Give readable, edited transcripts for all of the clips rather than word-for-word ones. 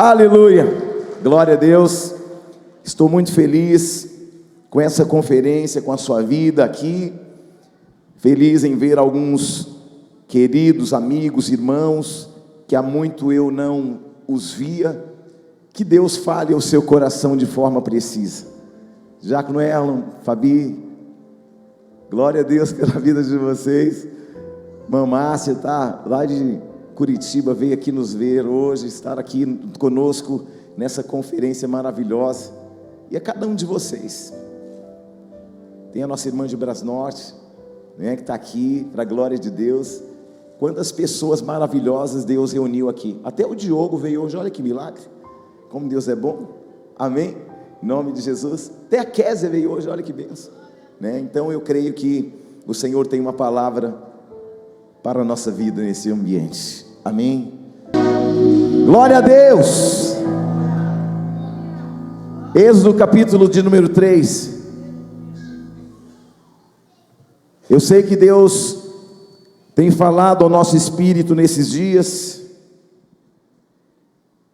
Aleluia, glória a Deus. Estou muito feliz com essa conferência, com a sua vida aqui. Feliz em ver alguns queridos amigos, irmãos, que há muito eu não os via. Que Deus fale ao seu coração de forma precisa. Diácono Erlon, Fabi, glória a Deus pela vida de vocês. Márcia tá lá de Curitiba, veio aqui nos ver hoje, estar aqui conosco nessa conferência maravilhosa. E a cada um de vocês. Tem a nossa irmã de Brasnorte, né, que está aqui, para a glória de Deus. Quantas pessoas maravilhosas Deus reuniu aqui. Até o Diogo veio hoje, olha que milagre. Como Deus é bom, amém? Em nome de Jesus. Até a Kézia veio hoje, olha que bênção, né? Então eu creio que o Senhor tem uma palavra para a nossa vida nesse ambiente, amém? Glória a Deus. Êxodo capítulo de número 3. Eu sei que Deus tem falado ao nosso espírito nesses dias,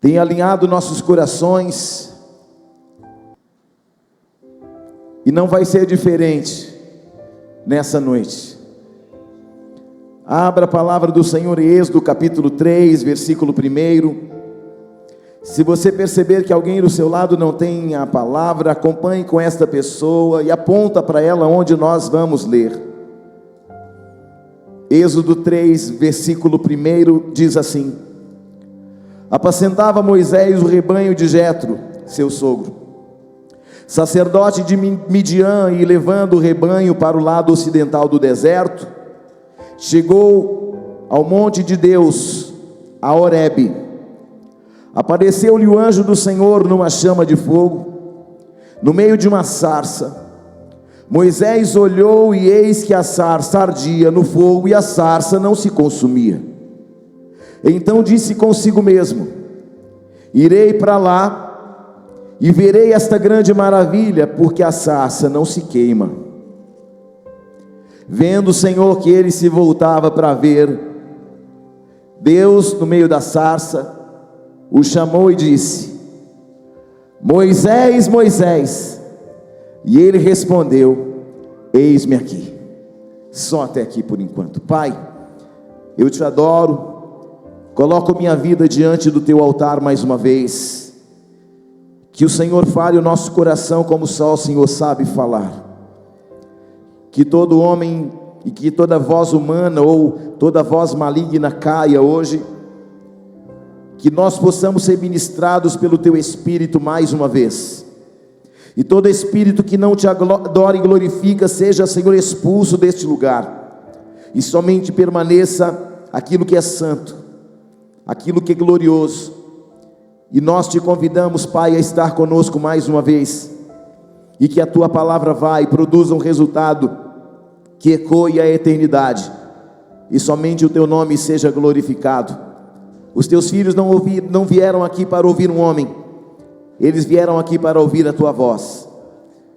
tem alinhado nossos corações, e não vai ser diferente nessa noite. Abra a palavra do Senhor em Êxodo capítulo 3, versículo 1. Se você perceber que alguém do seu lado não tem a palavra, acompanhe com esta pessoa e aponta para ela onde nós vamos ler. Êxodo 3, versículo 1 diz assim: apacentava Moisés o rebanho de Jetro, seu sogro, sacerdote de Midian, e levando o rebanho para o lado ocidental do deserto, chegou ao monte de Deus, a Horebe. Apareceu-lhe o anjo do Senhor numa chama de fogo, no meio de uma sarça. Moisés olhou, e eis que a sarça ardia no fogo, e a sarça não se consumia. Então disse consigo mesmo: irei para lá, e verei esta grande maravilha, porque a sarça não se queima. Vendo o Senhor que ele se voltava para ver, Deus, no meio da sarça, o chamou e disse: Moisés, Moisés. E ele respondeu: eis-me aqui. Só até aqui por enquanto. Pai, eu te adoro, coloco minha vida diante do teu altar mais uma vez. Que o Senhor fale o nosso coração como só o Senhor sabe falar. Que todo homem e que toda voz humana ou toda voz maligna caia hoje. Que nós possamos ser ministrados pelo teu Espírito mais uma vez. E todo espírito que não te adora e glorifica, seja, Senhor, expulso deste lugar. E somente permaneça aquilo que é santo, aquilo que é glorioso. E nós te convidamos, Pai, a estar conosco mais uma vez. E que a tua palavra vá e produza um resultado que ecoe a eternidade. E somente o teu nome seja glorificado. Os teus filhos não vieram aqui para ouvir um homem, eles vieram aqui para ouvir a tua voz.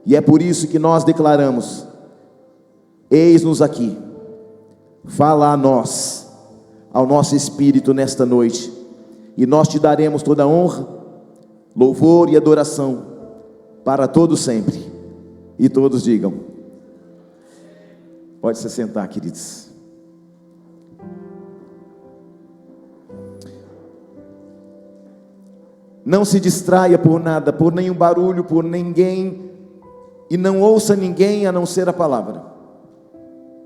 E é por isso que nós declaramos: eis-nos aqui, fala a nós, ao nosso espírito nesta noite, e nós te daremos toda a honra, louvor e adoração para todos sempre. E todos digam. Pode se sentar, queridos. Não se distraia por nada, por nenhum barulho, por ninguém, e não ouça ninguém a não ser a palavra.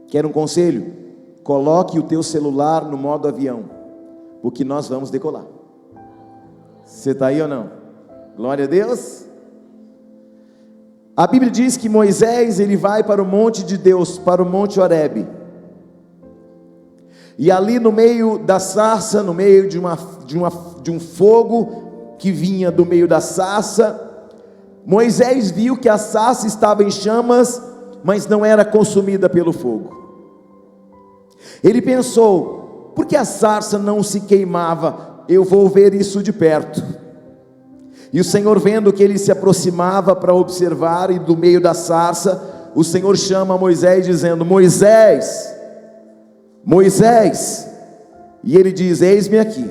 Quer um conselho? Coloque o teu celular no modo avião, porque nós vamos decolar. Você está aí ou não? Glória a Deus. A Bíblia diz que Moisés, ele vai para o monte de Deus, para o monte Horebe. E ali no meio da sarça, no meio de um fogo que vinha do meio da sarça, Moisés viu que a sarça estava em chamas, mas não era consumida pelo fogo. Ele pensou: por que a sarça não se queimava? Eu vou ver isso de perto. E o Senhor, vendo que ele se aproximava para observar, e do meio da sarça, o Senhor chama Moisés dizendo: Moisés, Moisés. E ele diz: eis-me aqui.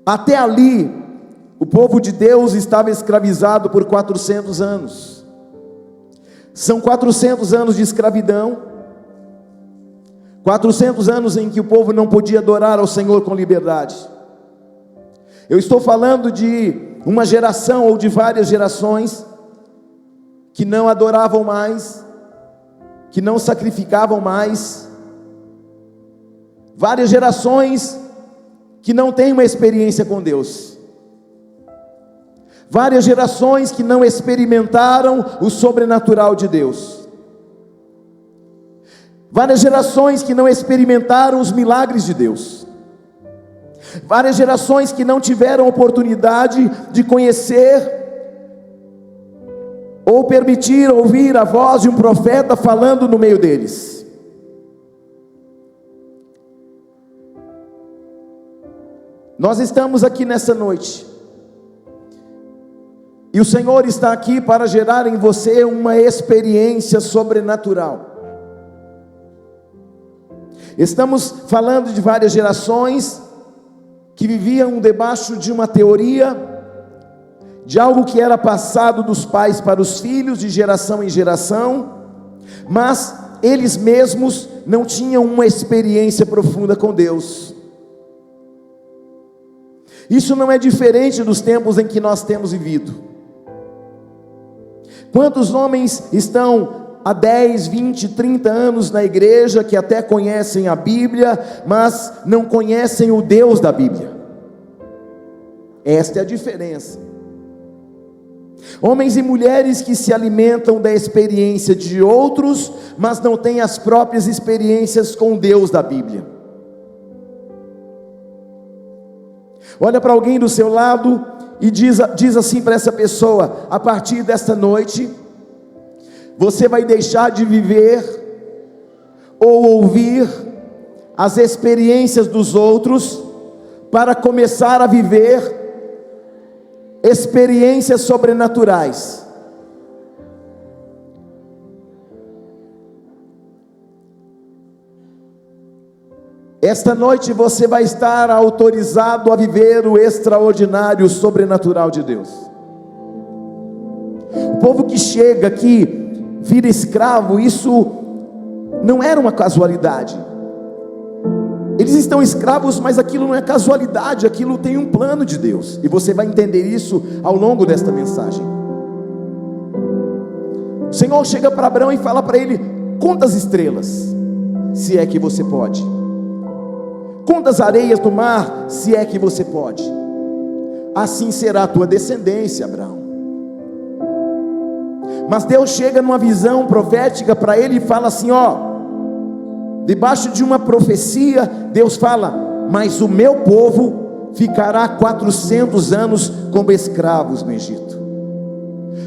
Até ali, o povo de Deus estava escravizado por 400 anos. São 400 anos de escravidão, 400 anos em que o povo não podia adorar ao Senhor com liberdade. Eu estou falando de uma geração ou de várias gerações que não adoravam mais, que não sacrificavam mais, várias gerações que não têm uma experiência com Deus, várias gerações que não experimentaram o sobrenatural de Deus, várias gerações que não experimentaram os milagres de Deus, várias gerações que não tiveram oportunidade de conhecer ou permitir ouvir a voz de um profeta falando no meio deles. Nós estamos aqui nessa noite, e o Senhor está aqui para gerar em você uma experiência sobrenatural. Estamos falando de várias gerações que viviam debaixo de uma teoria, de algo que era passado dos pais para os filhos, de geração em geração, mas eles mesmos não tinham uma experiência profunda com Deus. Isso não é diferente dos tempos em que nós temos vivido. Quantos homens estão há 10, 20, 30 anos na igreja, que até conhecem a Bíblia, mas não conhecem o Deus da Bíblia? Esta é a diferença. Homens e mulheres que se alimentam da experiência de outros, mas não têm as próprias experiências com Deus da Bíblia. Olha para alguém do seu lado e diz assim para essa pessoa: a partir desta noite, você vai deixar de viver ou ouvir as experiências dos outros para começar a viver experiências sobrenaturais. Esta noite você vai estar autorizado a viver o extraordinário, o sobrenatural de Deus. O povo que chega aqui, vira escravo, isso não era uma casualidade. Eles estão escravos, mas aquilo não é casualidade, aquilo tem um plano de Deus, e você vai entender isso ao longo desta mensagem. O Senhor chega para Abraão e fala para ele: conta as estrelas, se é que você pode. Conta as areias do mar, se é que você pode. Assim será a tua descendência, Abraão. Mas Deus chega numa visão profética para ele e fala assim: ó, debaixo de uma profecia, Deus fala: mas o meu povo ficará 400 anos como escravos no Egito.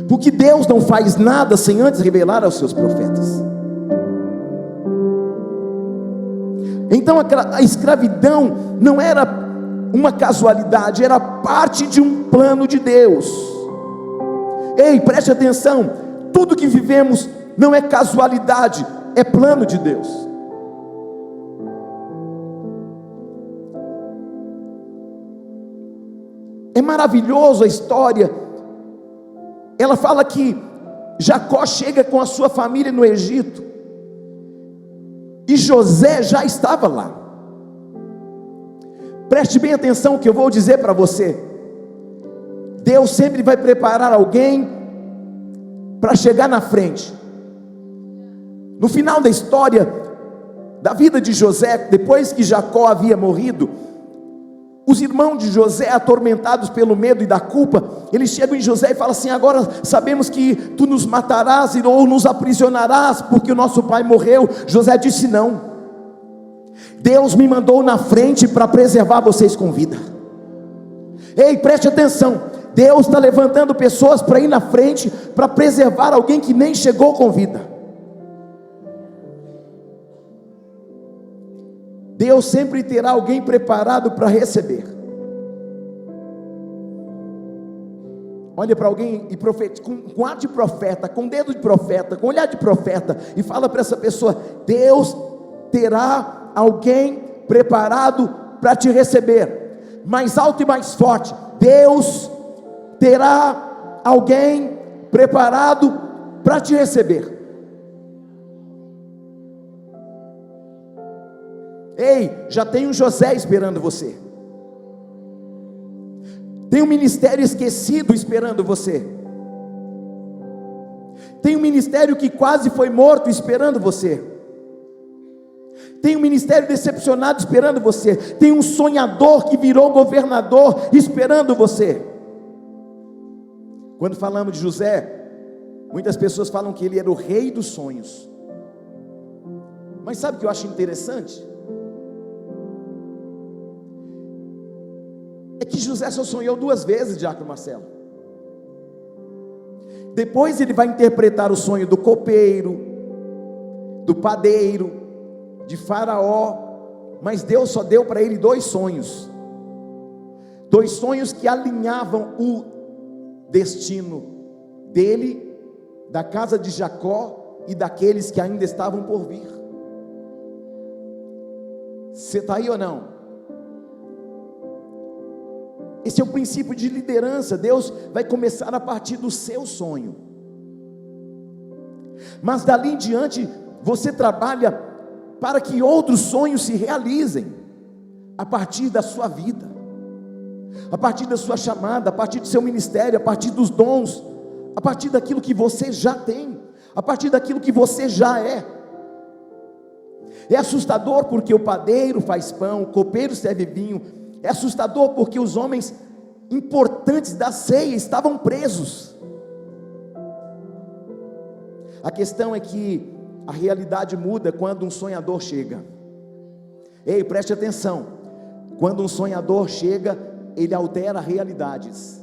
Porque Deus não faz nada sem antes revelar aos seus profetas. Então a escravidão não era uma casualidade, era parte de um plano de Deus. Ei, preste atenção, tudo que vivemos não é casualidade, é plano de Deus. É maravilhoso a história. Ela fala que Jacó chega com a sua família no Egito, e José já estava lá. Preste bem atenção no que eu vou dizer para você. Deus sempre vai preparar alguém para chegar na frente. No final da história da vida de José, depois que Jacó havia morrido, os irmãos de José, atormentados pelo medo e da culpa, eles chegam em José e falam assim: agora sabemos que tu nos matarás ou nos aprisionarás porque o nosso pai morreu. José disse: não, Deus me mandou na frente para preservar vocês com vida. Ei, preste atenção, Deus está levantando pessoas para ir na frente, para preservar alguém que nem chegou com vida. Deus sempre terá alguém preparado para receber. Olha para alguém e profetiza, com ar de profeta, com dedo de profeta, com olhar de profeta, e fala para essa pessoa: Deus terá alguém preparado para te receber. mais alto e mais forte. Deus terá alguém preparado para te receber. Ei, já tem um José esperando você. Tem um ministério esquecido esperando você. Tem um ministério que quase foi morto esperando você. Tem um ministério decepcionado esperando você. Tem um sonhador que virou governador esperando você. Quando falamos de José, muitas pessoas falam que ele era o rei dos sonhos. Mas sabe o que eu acho interessante? É que José só sonhou 2 vezes, Diácono Marcelo. Depois ele vai interpretar o sonho do copeiro, do padeiro, de Faraó. Mas Deus só deu para ele 2 sonhos. 2 sonhos que alinhavam o destino dele, da casa de Jacó e daqueles que ainda estavam por vir. Você está aí ou não? Esse é o princípio de liderança. Deus vai começar a partir do seu sonho, mas dali em diante você trabalha para que outros sonhos se realizem, a partir da sua vida, a partir da sua chamada, a partir do seu ministério, a partir dos dons, a partir daquilo que você já tem, a partir daquilo que você já é. É assustador porque o padeiro faz pão, o copeiro serve vinho. É assustador porque os homens importantes da ceia estavam presos. A questão é que a realidade muda quando um sonhador chega. Ei, preste atenção. Quando um sonhador chega, ele altera realidades.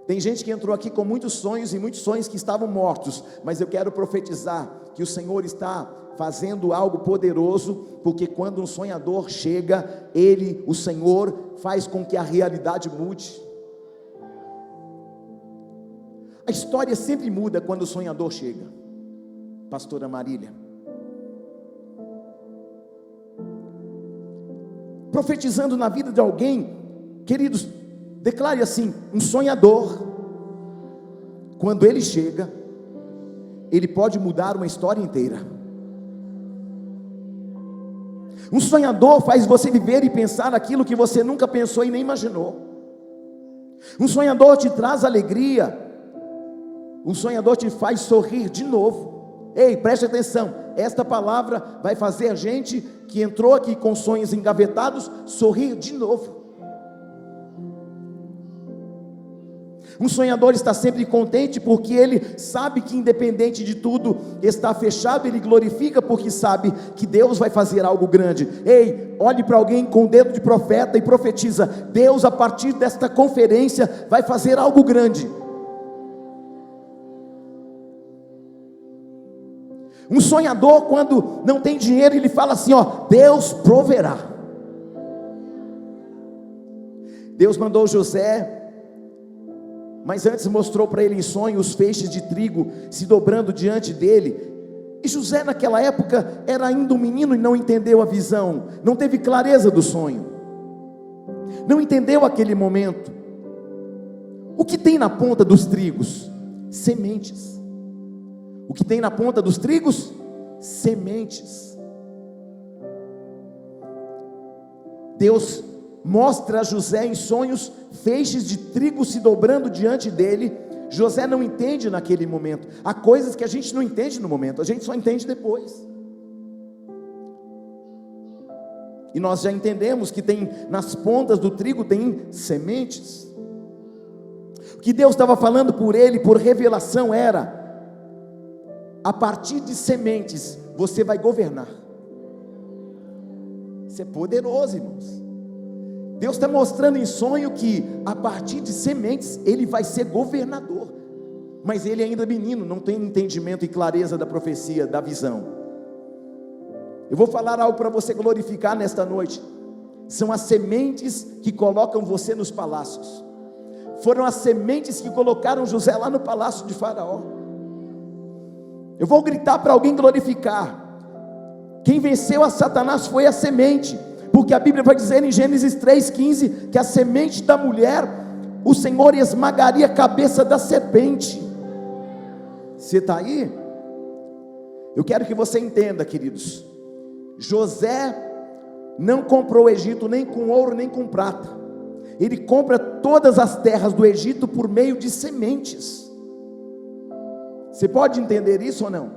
Tem gente que entrou aqui com muitos sonhos e muitos sonhos que estavam mortos, mas eu quero profetizar que o Senhor está fazendo algo poderoso, porque quando um sonhador chega, ele, o Senhor, faz com que a realidade mude. A história sempre muda quando o sonhador chega, pastora Marília. Profetizando na vida de alguém, queridos, declare assim: um sonhador, quando ele chega, ele pode mudar uma história inteira. Um sonhador faz você viver e pensar aquilo que você nunca pensou e nem imaginou. Um sonhador te traz alegria. Um sonhador te faz sorrir de novo. Ei, preste atenção, esta palavra vai fazer a gente que entrou aqui com sonhos engavetados sorrir de novo. Um sonhador está sempre contente porque ele sabe que independente de tudo está fechado, ele glorifica porque sabe que Deus vai fazer algo grande. Ei, olhe para alguém com o dedo de profeta e profetiza: Deus, a partir desta conferência, vai fazer algo grande. Um sonhador, quando não tem dinheiro, ele fala assim: ó, Deus proverá. Deus mandou José, mas antes mostrou para ele em sonho os feixes de trigo se dobrando diante dele. E José naquela época era ainda um menino e não entendeu a visão, não teve clareza do sonho, não entendeu aquele momento. O que tem na ponta dos trigos? Sementes. O que tem na ponta dos trigos? Sementes. Deus mostra a José em sonhos feixes de trigo se dobrando diante dele. José não entende naquele momento. Há coisas que a gente não entende no momento, a gente só entende depois. E nós já entendemos que tem nas pontas do trigo tem sementes. O que Deus estava falando por ele, por revelação, era: a partir de sementes você vai governar. Isso é poderoso, irmãos. Deus está mostrando em sonho que a partir de sementes ele vai ser governador. Mas ele ainda é menino, não tem entendimento e clareza da profecia, da visão. Eu vou falar algo para você glorificar nesta noite. São as sementes que colocam você nos palácios. Foram as sementes que colocaram José lá no palácio de Faraó. Eu vou gritar para alguém glorificar. Quem venceu a Satanás foi a semente. porque a Bíblia vai dizer em Gênesis 3,15 que a semente da mulher, o Senhor esmagaria a cabeça da serpente. Você está aí? Eu quero que você entenda, queridos, José não comprou o Egito nem com ouro nem com prata, ele compra todas as terras do Egito por meio de sementes. Você pode entender isso ou não?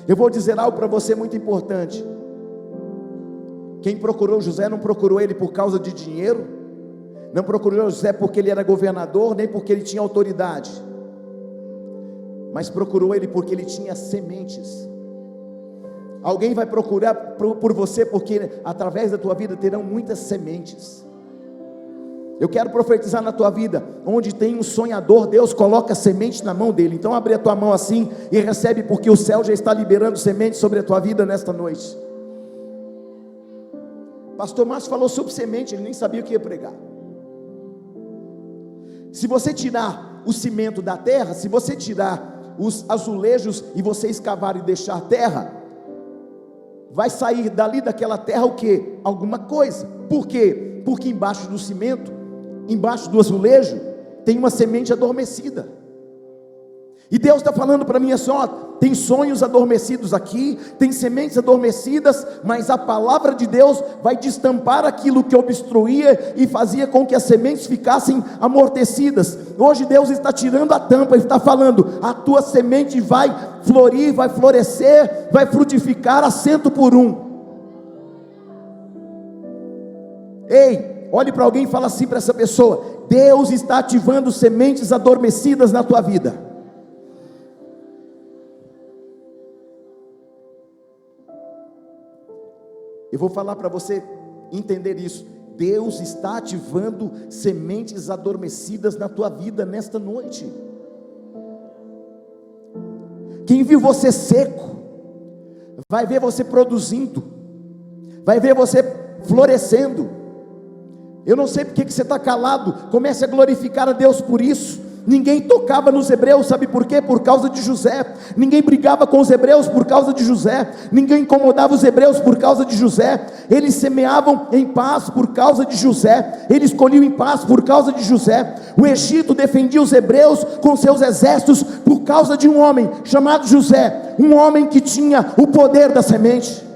Eu vou dizer algo para você muito importante. Quem procurou José não procurou ele por causa de dinheiro, não procurou José porque ele era governador, nem porque ele tinha autoridade, mas procurou ele porque ele tinha sementes. Alguém vai procurar por você porque através da tua vida terão muitas sementes. Eu quero profetizar na tua vida, onde tem um sonhador, Deus coloca semente na mão dele. Então abre a tua mão assim e recebe, porque o céu já está liberando sementes sobre a tua vida nesta noite. Pastor Márcio falou sobre semente, ele nem sabia o que ia pregar. Se você tirar o cimento da terra, se você tirar os azulejos e você escavar e deixar a terra, vai sair dali daquela terra o que? Alguma coisa. Por quê? Porque embaixo do cimento, embaixo do azulejo, tem uma semente adormecida. E Deus está falando para mim assim, ó, tem sonhos adormecidos aqui, tem sementes adormecidas, mas a palavra de Deus vai destampar aquilo que obstruía e fazia com que as sementes ficassem amortecidas. Hoje Deus está tirando a tampa e está falando, a tua semente vai florir, vai florescer, vai frutificar a 100%. Ei, olhe para alguém e fala assim para essa pessoa: Deus está ativando sementes adormecidas na tua vida. Eu vou falar para você entender isso. Deus está ativando sementes adormecidas na tua vida nesta noite. Quem viu você seco, vai ver você produzindo, vai ver você florescendo. Eu não sei porque que você está calado. Comece a glorificar a Deus por isso. Ninguém tocava nos hebreus, sabe por quê? Por causa de José. Ninguém brigava com os hebreus por causa de José. Ninguém incomodava os hebreus por causa de José. Eles semeavam em paz por causa de José. Eles colhiam em paz por causa de José. O Egito defendia os hebreus com seus exércitos por causa de um homem chamado José, um homem que tinha o poder da semente.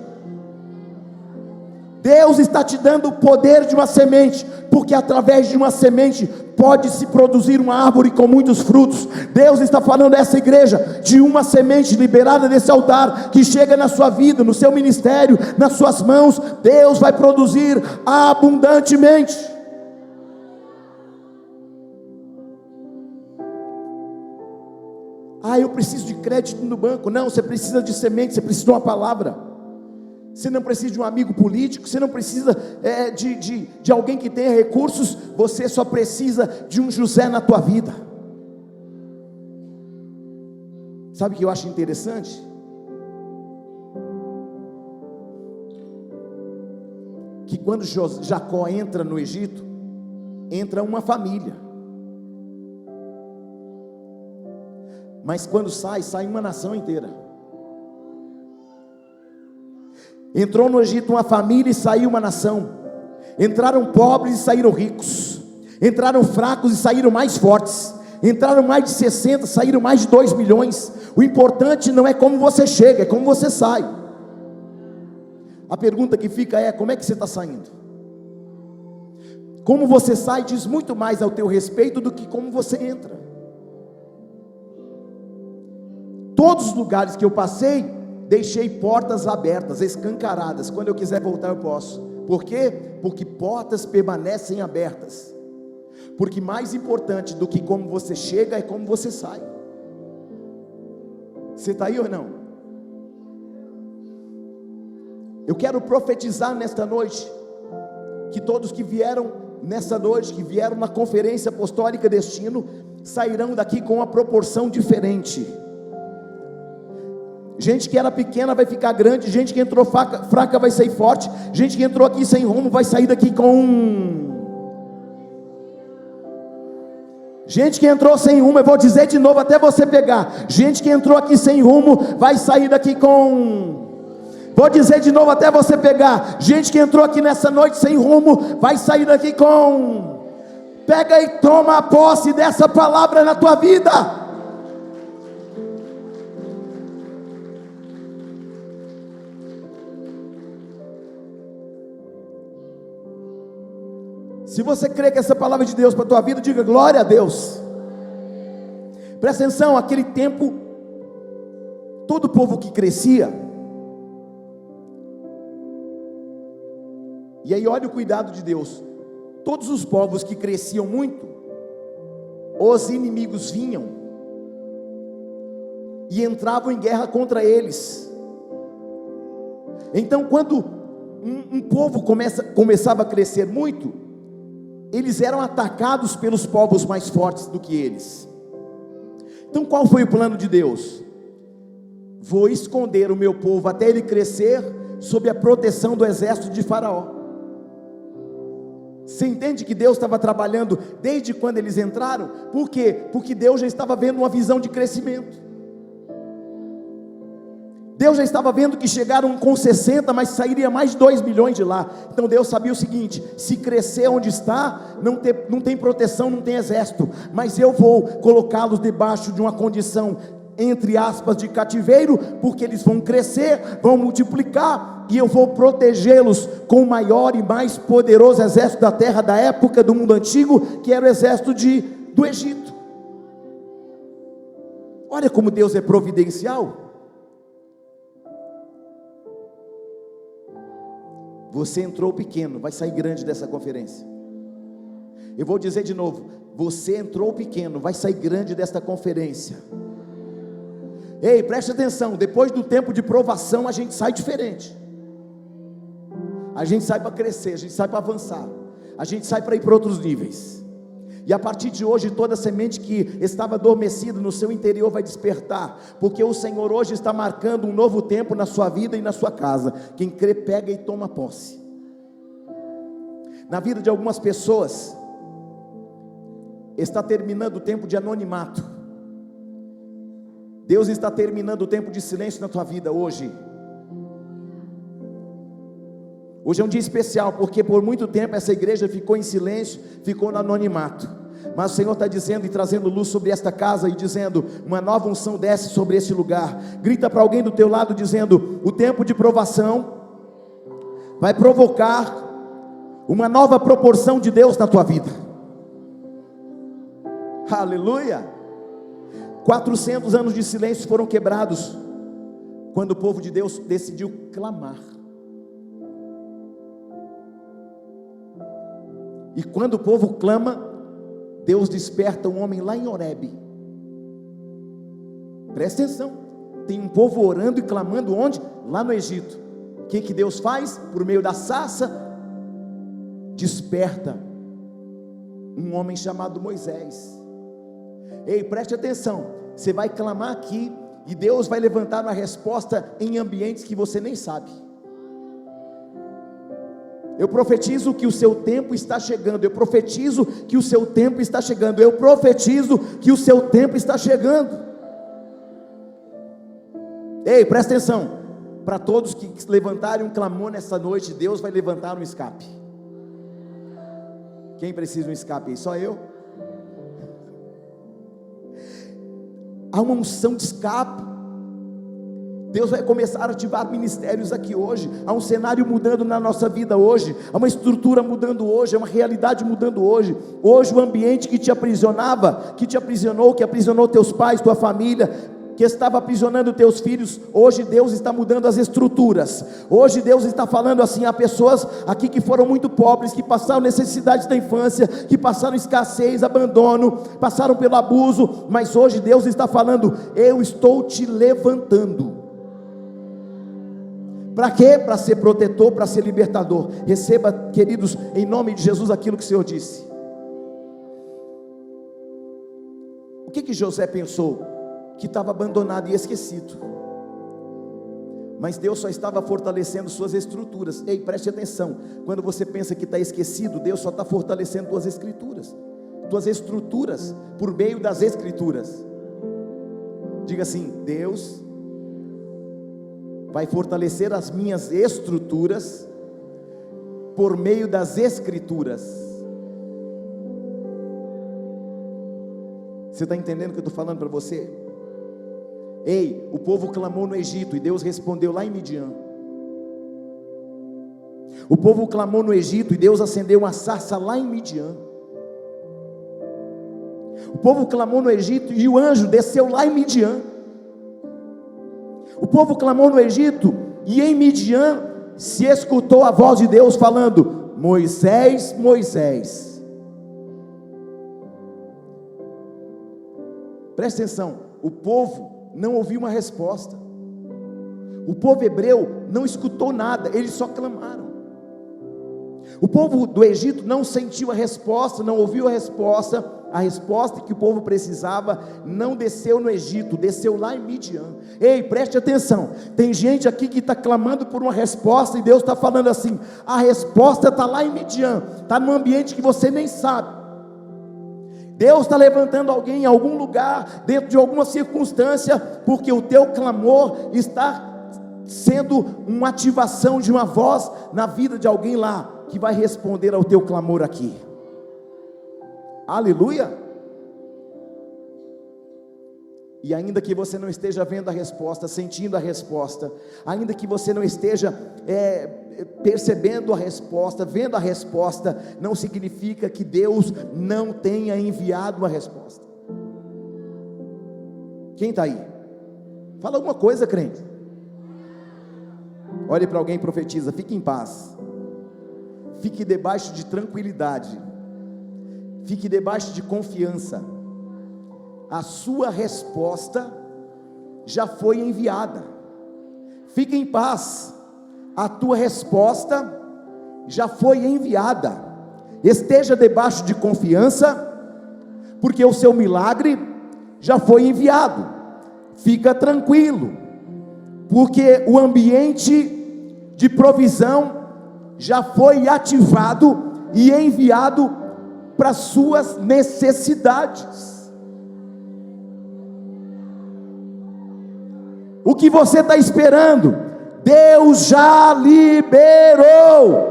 Deus está te dando o poder de uma semente, porque através de uma semente pode-se produzir uma árvore com muitos frutos. Deus está falando a essa igreja de uma semente liberada desse altar, que chega na sua vida, no seu ministério, nas suas mãos. Deus vai produzir abundantemente. Ah, eu preciso de crédito no banco. Não, você precisa de semente, você precisa de uma palavra. Você não precisa de um amigo político, você não precisa de alguém que tenha recursos, você só precisa de um José na tua vida. Sabe o que eu acho interessante? Que quando Jacó entra no Egito, entra uma família, mas quando sai uma nação inteira. Entrou no Egito uma família e saiu uma nação. Entraram pobres e saíram ricos. Entraram fracos e saíram mais fortes. Entraram mais de 60, saíram mais de 2 milhões. O importante não é como você chega, é como você sai. A pergunta que fica é: como é que você está saindo? Como você sai diz muito mais ao teu respeito do que como você entra. Todos os lugares que eu passei, deixei portas abertas, escancaradas. Quando eu quiser voltar eu posso. Por quê? Porque portas permanecem abertas. Porque mais importante do que como você chega é como você sai. Você está aí ou não? Eu quero profetizar nesta noite, que todos que vieram nessa noite, que vieram na conferência apostólica Destino, sairão daqui com uma proporção diferente. Gente que era pequena vai ficar grande, gente que entrou fraca vai sair forte, gente que entrou aqui sem rumo vai sair daqui com... Gente que entrou sem rumo, eu vou dizer de novo até você pegar. Gente que entrou aqui sem rumo vai sair daqui com... Vou dizer de novo até você pegar. Gente que entrou aqui nessa noite sem rumo, vai sair daqui com... Pega e toma a posse dessa palavra na tua vida. Se você crê que essa palavra é de Deus para a tua vida, diga glória a Deus. Presta atenção, aquele tempo, todo o povo que crescia, e aí olha o cuidado de Deus, todos os povos que cresciam muito, os inimigos vinham, e entravam em guerra contra eles. Então quando um povo começava a crescer muito, eles eram atacados pelos povos mais fortes do que eles. Então qual foi o plano de Deus? Vou esconder o meu povo até ele crescer, sob a proteção do exército de Faraó. Você entende que Deus estava trabalhando desde quando eles entraram? Por quê? Porque Deus já estava vendo uma visão de crescimento. Deus já estava vendo que chegaram com 60, mas sairia mais de 2 milhões de lá. Então Deus sabia o seguinte: se crescer onde está, não tem proteção, não tem exército, mas eu vou colocá-los debaixo de uma condição, entre aspas, de cativeiro, porque eles vão crescer, vão multiplicar, e eu vou protegê-los com o maior e mais poderoso exército da terra, da época do mundo antigo, que era o exército do Egito. Olha como Deus é providencial. Você entrou pequeno, vai sair grande dessa conferência. Eu vou dizer de novo, você entrou pequeno, vai sair grande desta conferência. Ei, preste atenção, depois do tempo de provação a gente sai diferente. A gente sai para crescer, a gente sai para avançar, a gente sai para ir para outros níveis. E a partir de hoje, toda semente que estava adormecida no seu interior vai despertar, porque o Senhor hoje está marcando um novo tempo na sua vida e na sua casa. Quem crê, pega e toma posse. Na vida de algumas pessoas, está terminando o tempo de anonimato. Deus está terminando o tempo de silêncio na tua vida hoje. Hoje é um dia especial, porque por muito tempo essa igreja ficou em silêncio, ficou no anonimato. Mas o Senhor está dizendo e trazendo luz sobre esta casa, e dizendo, uma nova unção desce sobre este lugar. Grita para alguém do teu lado dizendo, o tempo de provação vai provocar uma nova proporção de Deus na tua vida. Aleluia. 400 anos de silêncio foram quebrados, quando o povo de Deus decidiu clamar. E quando o povo clama, Deus desperta um homem lá em Horebe. Presta atenção, tem um povo orando e clamando onde? Lá no Egito. O que Deus faz? Por meio da sarça, desperta um homem chamado Moisés. Ei, preste atenção, você vai clamar aqui, e Deus vai levantar uma resposta em ambientes que você nem sabe. Eu profetizo que o seu tempo está chegando. Eu profetizo que o seu tempo está chegando. Eu profetizo que o seu tempo está chegando. Ei, presta atenção. Para todos que levantarem um clamor nessa noite, Deus vai levantar um escape. Quem precisa de um escape aí? Só eu? Há uma unção de escape. Deus vai começar a ativar ministérios aqui hoje. Há um cenário mudando na nossa vida hoje, há uma estrutura mudando hoje, há uma realidade mudando hoje. Hoje o ambiente que te aprisionava, que te aprisionou, que aprisionou teus pais, tua família, que estava aprisionando teus filhos, hoje Deus está mudando as estruturas. Hoje Deus está falando assim, há pessoas aqui que foram muito pobres, que passaram necessidades da infância, que passaram escassez, abandono, passaram pelo abuso, mas hoje Deus está falando, eu estou te levantando. Para quê? Para ser protetor, para ser libertador. Receba, queridos, em nome de Jesus, aquilo que o Senhor disse. O que José pensou? Que estava abandonado e esquecido. Mas Deus só estava fortalecendo suas estruturas. Ei, preste atenção, quando você pensa que está esquecido, Deus só está fortalecendo tuas escrituras, tuas estruturas, por meio das escrituras. Diga assim, Deus vai fortalecer as minhas estruturas por meio das Escrituras. Você está entendendo o que eu estou falando para você? Ei, o povo clamou no Egito e Deus respondeu lá em Midian. O povo clamou no Egito e Deus acendeu uma sarça lá em Midian. O povo clamou no Egito e o anjo desceu lá em Midian. O povo clamou no Egito e em Midian se escutou a voz de Deus falando: Moisés, Moisés. Presta atenção, o povo não ouviu uma resposta. O povo hebreu não escutou nada, eles só clamaram. O povo do Egito não sentiu a resposta, não ouviu a resposta que o povo precisava não desceu no Egito, desceu lá em Midian. Ei, preste atenção, tem gente aqui que está clamando por uma resposta, e Deus está falando assim: a resposta está lá em Midian, está num ambiente que você nem sabe. Deus está levantando alguém em algum lugar, dentro de alguma circunstância, porque o teu clamor está sendo uma ativação de uma voz na vida de alguém lá, que vai responder ao teu clamor aqui. Aleluia. E ainda que você não esteja vendo a resposta, sentindo a resposta, ainda que você não esteja percebendo a resposta, vendo a resposta, não significa que Deus não tenha enviado a resposta. Quem está aí? Fala alguma coisa, crente. Olhe para alguém e profetiza: fique em paz, fique debaixo de tranquilidade, fique debaixo de confiança. A sua resposta já foi enviada. Fique em paz, a tua resposta já foi enviada. Esteja debaixo de confiança, porque o seu milagre já foi enviado. Fica tranquilo, porque o ambiente de provisão já foi ativado e enviado para suas necessidades. O que você está esperando? Deus já liberou.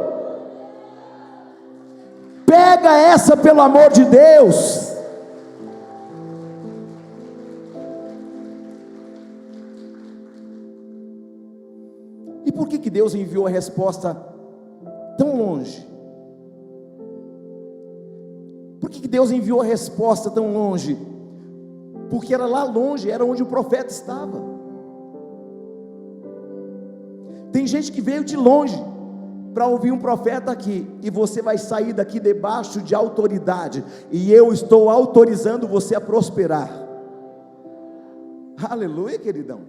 Pega essa, pelo amor de Deus. E por que Deus enviou a resposta tão longe? Por que Deus enviou a resposta tão longe? Porque era lá longe, era onde o profeta estava. Tem gente que veio de longe para ouvir um profeta aqui, e você vai sair daqui debaixo de autoridade, e eu estou autorizando você a prosperar. Aleluia, queridão.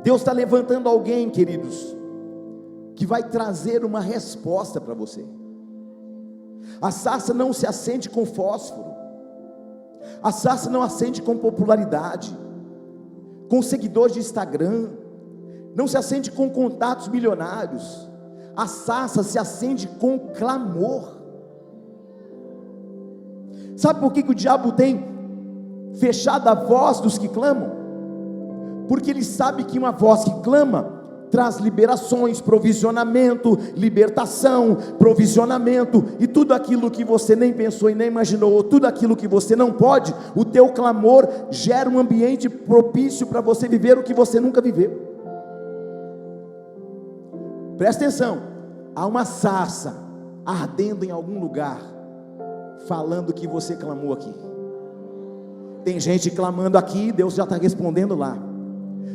Deus está levantando alguém, queridos, que vai trazer uma resposta para você. A sarça não se acende com fósforo, a sarça não acende com popularidade, com seguidores de Instagram, não se acende com contatos milionários. A sarça se acende com clamor. Sabe por que o diabo tem fechado a voz dos que clamam? Porque ele sabe que uma voz que clama traz liberações, provisionamento, libertação, provisionamento, e tudo aquilo que você nem pensou e nem imaginou, tudo aquilo que você não pode, o teu clamor gera um ambiente propício para você viver o que você nunca viveu. Presta atenção, há uma sarça ardendo em algum lugar, falando que você clamou aqui. Tem gente clamando aqui, Deus já está respondendo lá.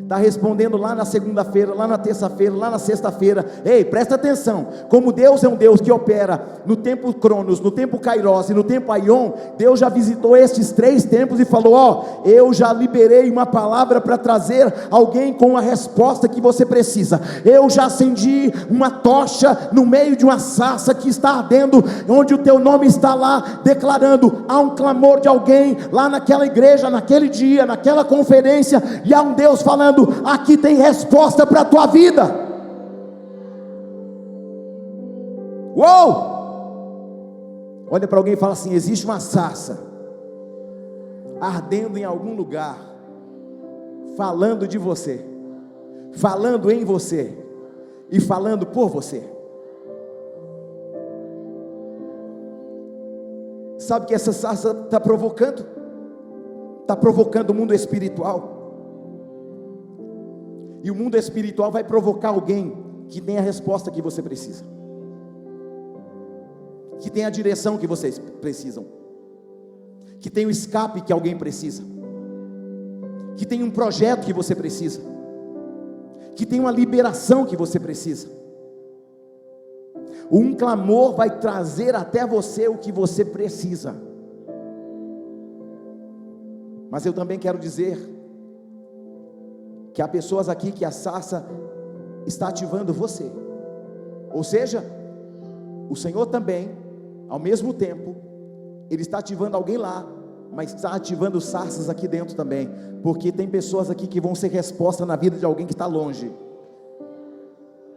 Está respondendo lá na segunda-feira, lá na terça-feira, lá na sexta-feira. Ei, presta atenção, como Deus é um Deus que opera no tempo Cronos, no tempo Kairos e no tempo Aion, Deus já visitou estes 3 tempos e falou: ó, eu já liberei uma palavra para trazer alguém com a resposta que você precisa. Eu já acendi uma tocha no meio de uma sarça que está ardendo, onde o teu nome está lá, declarando: há um clamor de alguém lá naquela igreja, naquele dia, naquela conferência, e há um Deus falando: aqui tem resposta para a tua vida. Uou! Olha para alguém e fala assim: existe uma sarça ardendo em algum lugar, falando de você, falando em você e falando por você. Sabe o que essa sarça está provocando? Está provocando o mundo espiritual. E o mundo espiritual vai provocar alguém que tem a resposta que você precisa, que tem a direção que vocês precisam, que tem o escape que alguém precisa, que tem um projeto que você precisa, que tem uma liberação que você precisa. Um clamor vai trazer até você o que você precisa. Mas eu também quero dizer que há pessoas aqui que a sarça está ativando você. Ou seja, o Senhor também, ao mesmo tempo, Ele está ativando alguém lá, mas está ativando sarças aqui dentro também, porque tem pessoas aqui que vão ser resposta na vida de alguém que está longe.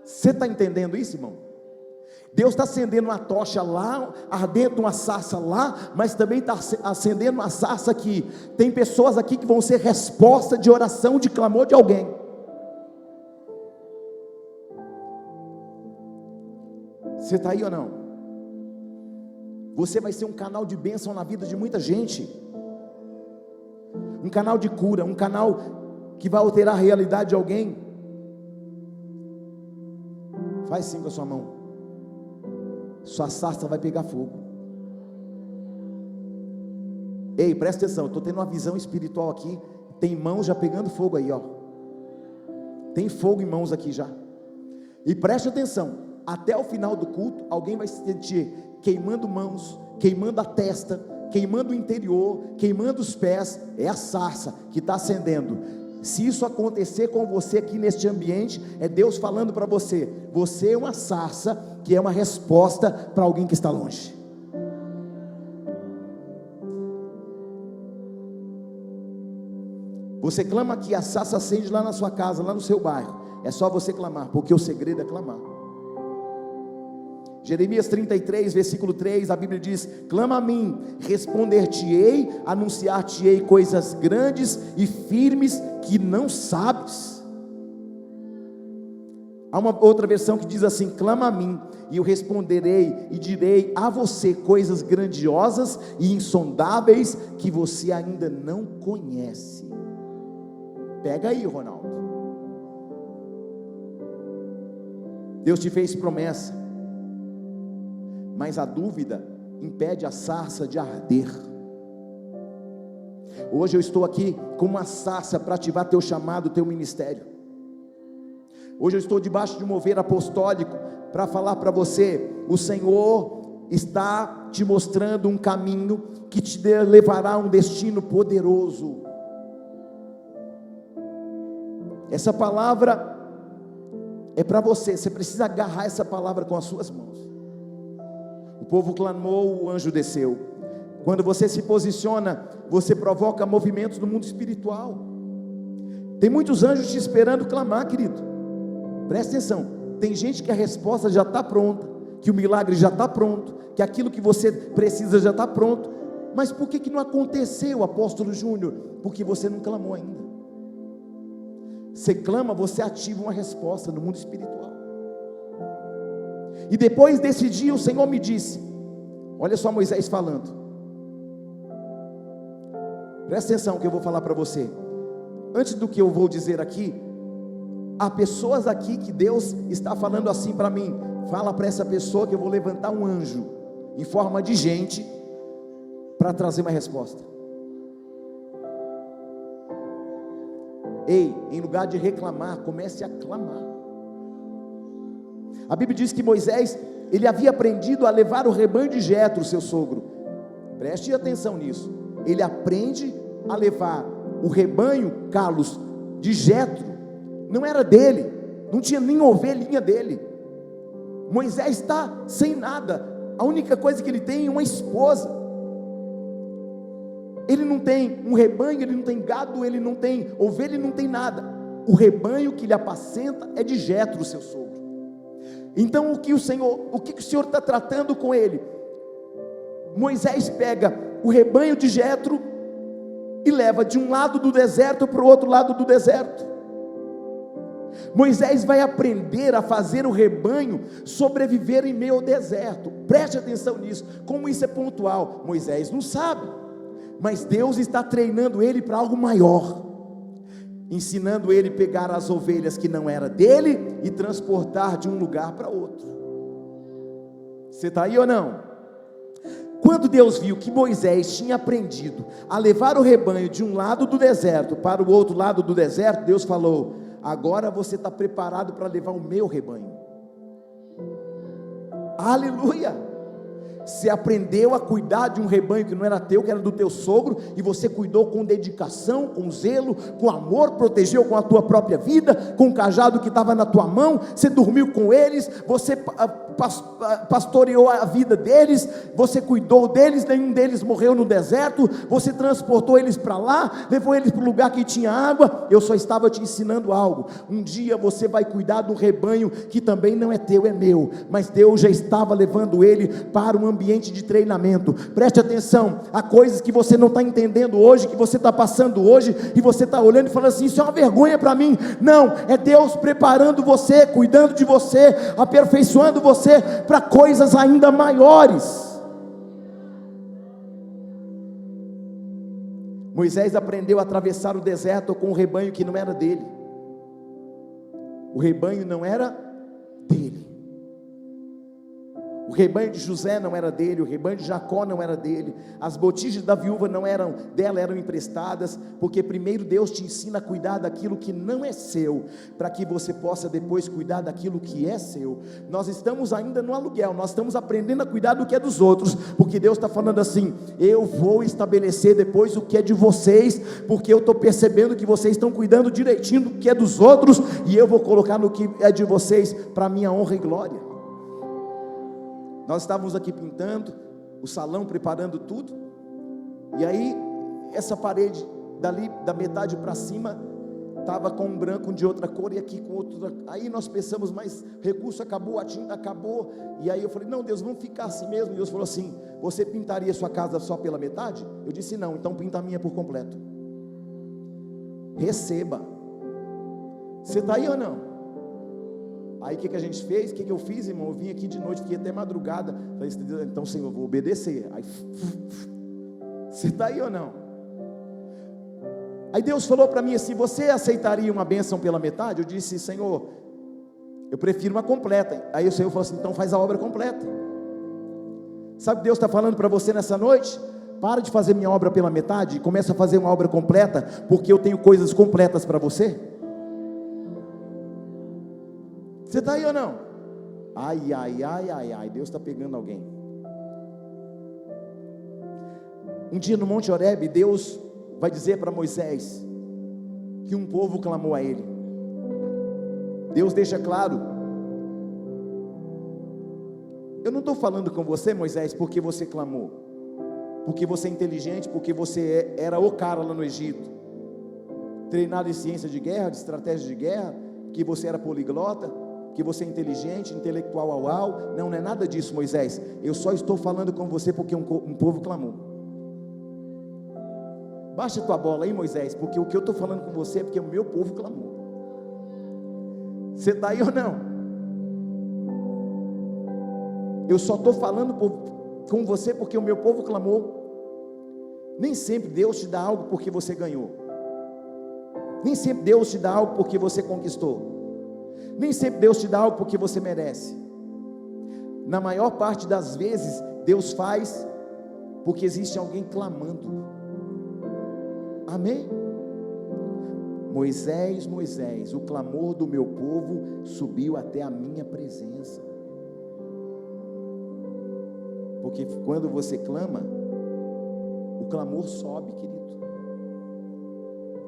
Você está entendendo isso, irmão? Deus está acendendo uma tocha lá, ardendo uma sarça lá, mas também está acendendo uma sarça aqui. Tem pessoas aqui que vão ser resposta de oração, de clamor de alguém. Você está aí ou não? Você vai ser um canal de bênção na vida de muita gente, um canal de cura, um canal que vai alterar a realidade de alguém. Faz assim com a sua mão. Sua sarça vai pegar fogo. Ei, presta atenção, eu estou tendo uma visão espiritual aqui. Tem mãos já pegando fogo aí, ó. Tem fogo em mãos aqui já. E preste atenção, até o final do culto, alguém vai se sentir queimando mãos, queimando a testa, queimando o interior, queimando os pés. É a sarça que está acendendo. Se isso acontecer com você aqui neste ambiente, é Deus falando para você: você é uma sarça que é uma resposta para alguém que está longe. Você clama aqui, a sarça acende lá na sua casa, lá no seu bairro. É só você clamar, porque o segredo é clamar. Jeremias 33, versículo 3, a Bíblia diz: clama a mim, responder-te-ei, anunciar-te-ei coisas grandes e firmes que não sabes. Há uma outra versão que diz assim: clama a mim, e eu responderei e direi a você coisas grandiosas e insondáveis que você ainda não conhece. Pega aí, Ronaldo. Deus te fez promessa, mas a dúvida impede a sarça de arder. Hoje eu estou aqui com uma sarça para ativar teu chamado, teu ministério. Hoje eu estou debaixo de um mover apostólico para falar para você: o Senhor está te mostrando um caminho que te levará a um destino poderoso. Essa palavra é para você. Você precisa agarrar essa palavra com as suas mãos. O povo clamou, o anjo desceu. Quando você se posiciona, você provoca movimentos no mundo espiritual. Tem muitos anjos te esperando clamar, querido. Presta atenção. Tem gente que a resposta já está pronta, que o milagre já está pronto, que aquilo que você precisa já está pronto. Mas por que não aconteceu, apóstolo Júnior? Porque você não clamou ainda. Você clama, você ativa uma resposta no mundo espiritual. E depois desse dia o Senhor me disse: olha só Moisés falando, presta atenção que eu vou falar para você. Antes do que eu vou dizer aqui, há pessoas aqui que Deus está falando assim para mim: fala para essa pessoa que eu vou levantar um anjo em forma de gente para trazer uma resposta. Ei, em lugar de reclamar, comece a clamar. A Bíblia diz que Moisés, ele havia aprendido a levar o rebanho de Jetro, seu sogro. Preste atenção nisso. Ele aprende a levar o rebanho, Carlos, de Jetro. Não era dele, não tinha nem ovelhinha dele. Moisés está sem nada. A única coisa que ele tem é uma esposa. Ele não tem um rebanho, ele não tem gado, ele não tem ovelha, ele não tem nada. O rebanho que ele apacenta é de Jetro, seu sogro. Então o que o Senhor está tratando com ele? Moisés pega o rebanho de Jetro e leva de um lado do deserto para o outro lado do deserto. Moisés vai aprender a fazer o rebanho sobreviver em meio ao deserto. Preste atenção nisso, como isso é pontual. Moisés não sabe, mas Deus está treinando ele para algo maior, ensinando ele a pegar as ovelhas que não era dele e transportar de um lugar para outro. Você está aí ou não? Quando Deus viu que Moisés tinha aprendido a levar o rebanho de um lado do deserto para o outro lado do deserto, Deus falou: agora você está preparado para levar o meu rebanho. Aleluia! Você aprendeu a cuidar de um rebanho que não era teu, que era do teu sogro, e você cuidou com dedicação, com zelo, com amor, protegeu com a tua própria vida, com o cajado que estava na tua mão, você dormiu com eles, você pastoreou a vida deles, você cuidou deles, nenhum deles morreu no deserto, você transportou eles para lá, levou eles para o lugar que tinha água. Eu só estava te ensinando algo. Um dia você vai cuidar do rebanho que também não é teu, é meu, mas Deus já estava levando ele para um ambiente de treinamento. Preste atenção, há coisas que você não está entendendo hoje, que você está passando hoje, e você está olhando e falando assim: isso é uma vergonha para mim. Não, é Deus preparando você, cuidando de você, aperfeiçoando você para coisas ainda maiores. Moisés aprendeu a atravessar o deserto com um rebanho que não era dele. O rebanho não era dele. O rebanho de José não era dele, o rebanho de Jacó não era dele, as botijas da viúva não eram dela, eram emprestadas, porque primeiro Deus te ensina a cuidar daquilo que não é seu, para que você possa depois cuidar daquilo que é seu. Nós estamos ainda no aluguel, nós estamos aprendendo a cuidar do que é dos outros, porque Deus está falando assim: eu vou estabelecer depois o que é de vocês, porque eu estou percebendo que vocês estão cuidando direitinho do que é dos outros, e eu vou colocar no que é de vocês, para minha honra e glória. Nós estávamos aqui pintando o salão, preparando tudo, e aí essa parede dali, da metade para cima, estava com um branco de outra cor, e aqui com outra. Aí nós pensamos, mas recurso acabou, a tinta acabou, e aí eu falei: não, Deus, vamos ficar assim mesmo. E Deus falou assim: você pintaria sua casa só pela metade? Eu disse: não, então pinta a minha por completo. Receba. Você está aí ou não? Aí o que a gente fez? O que eu fiz, irmão? Eu vim aqui de noite, fiquei até madrugada. Falei: então, Senhor, eu vou obedecer. Aí, você está aí ou não? Aí Deus falou para mim assim: você aceitaria uma bênção pela metade? Eu disse: Senhor, eu prefiro uma completa. Aí o Senhor falou assim: então faz a obra completa. Sabe o que Deus está falando para você nessa noite? Para de fazer minha obra pela metade e começa a fazer uma obra completa, porque eu tenho coisas completas para você. Você está aí ou não? Ai, Deus está pegando alguém. Um dia no Monte Horebe, Deus vai dizer para Moisés que um povo clamou a ele. Deus deixa claro: eu não estou falando com você, Moisés, porque você clamou, porque você é inteligente, porque você era o cara lá no Egito, treinado em ciência de guerra, de estratégia de guerra, que você era poliglota, que você é inteligente, intelectual, não é nada disso, Moisés. Eu só estou falando com você porque um povo clamou. Baixa tua bola aí, Moisés, porque o que eu estou falando com você é porque o meu povo clamou. Você está aí ou não? Eu só estou falando com você porque o meu povo clamou. Nem sempre Deus te dá algo porque você ganhou. Nem sempre Deus te dá algo porque você conquistou. Nem sempre Deus te dá algo porque você merece. Na maior parte das vezes, Deus faz porque existe alguém clamando. Amém? Moisés, Moisés, o clamor do meu povo subiu até a minha presença. Porque quando você clama, o clamor sobe, querido.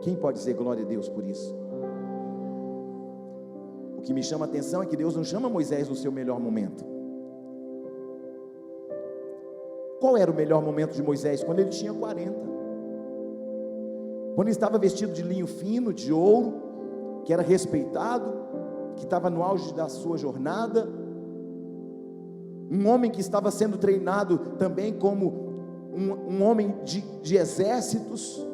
Quem pode dizer glória a Deus por isso? O que me chama a atenção é que Deus não chama Moisés no seu melhor momento. Qual era o melhor momento de Moisés? Quando ele tinha 40. Quando ele estava vestido de linho fino, de ouro, que era respeitado, que estava no auge da sua jornada. Um homem que estava sendo treinado também como um homem de exércitos.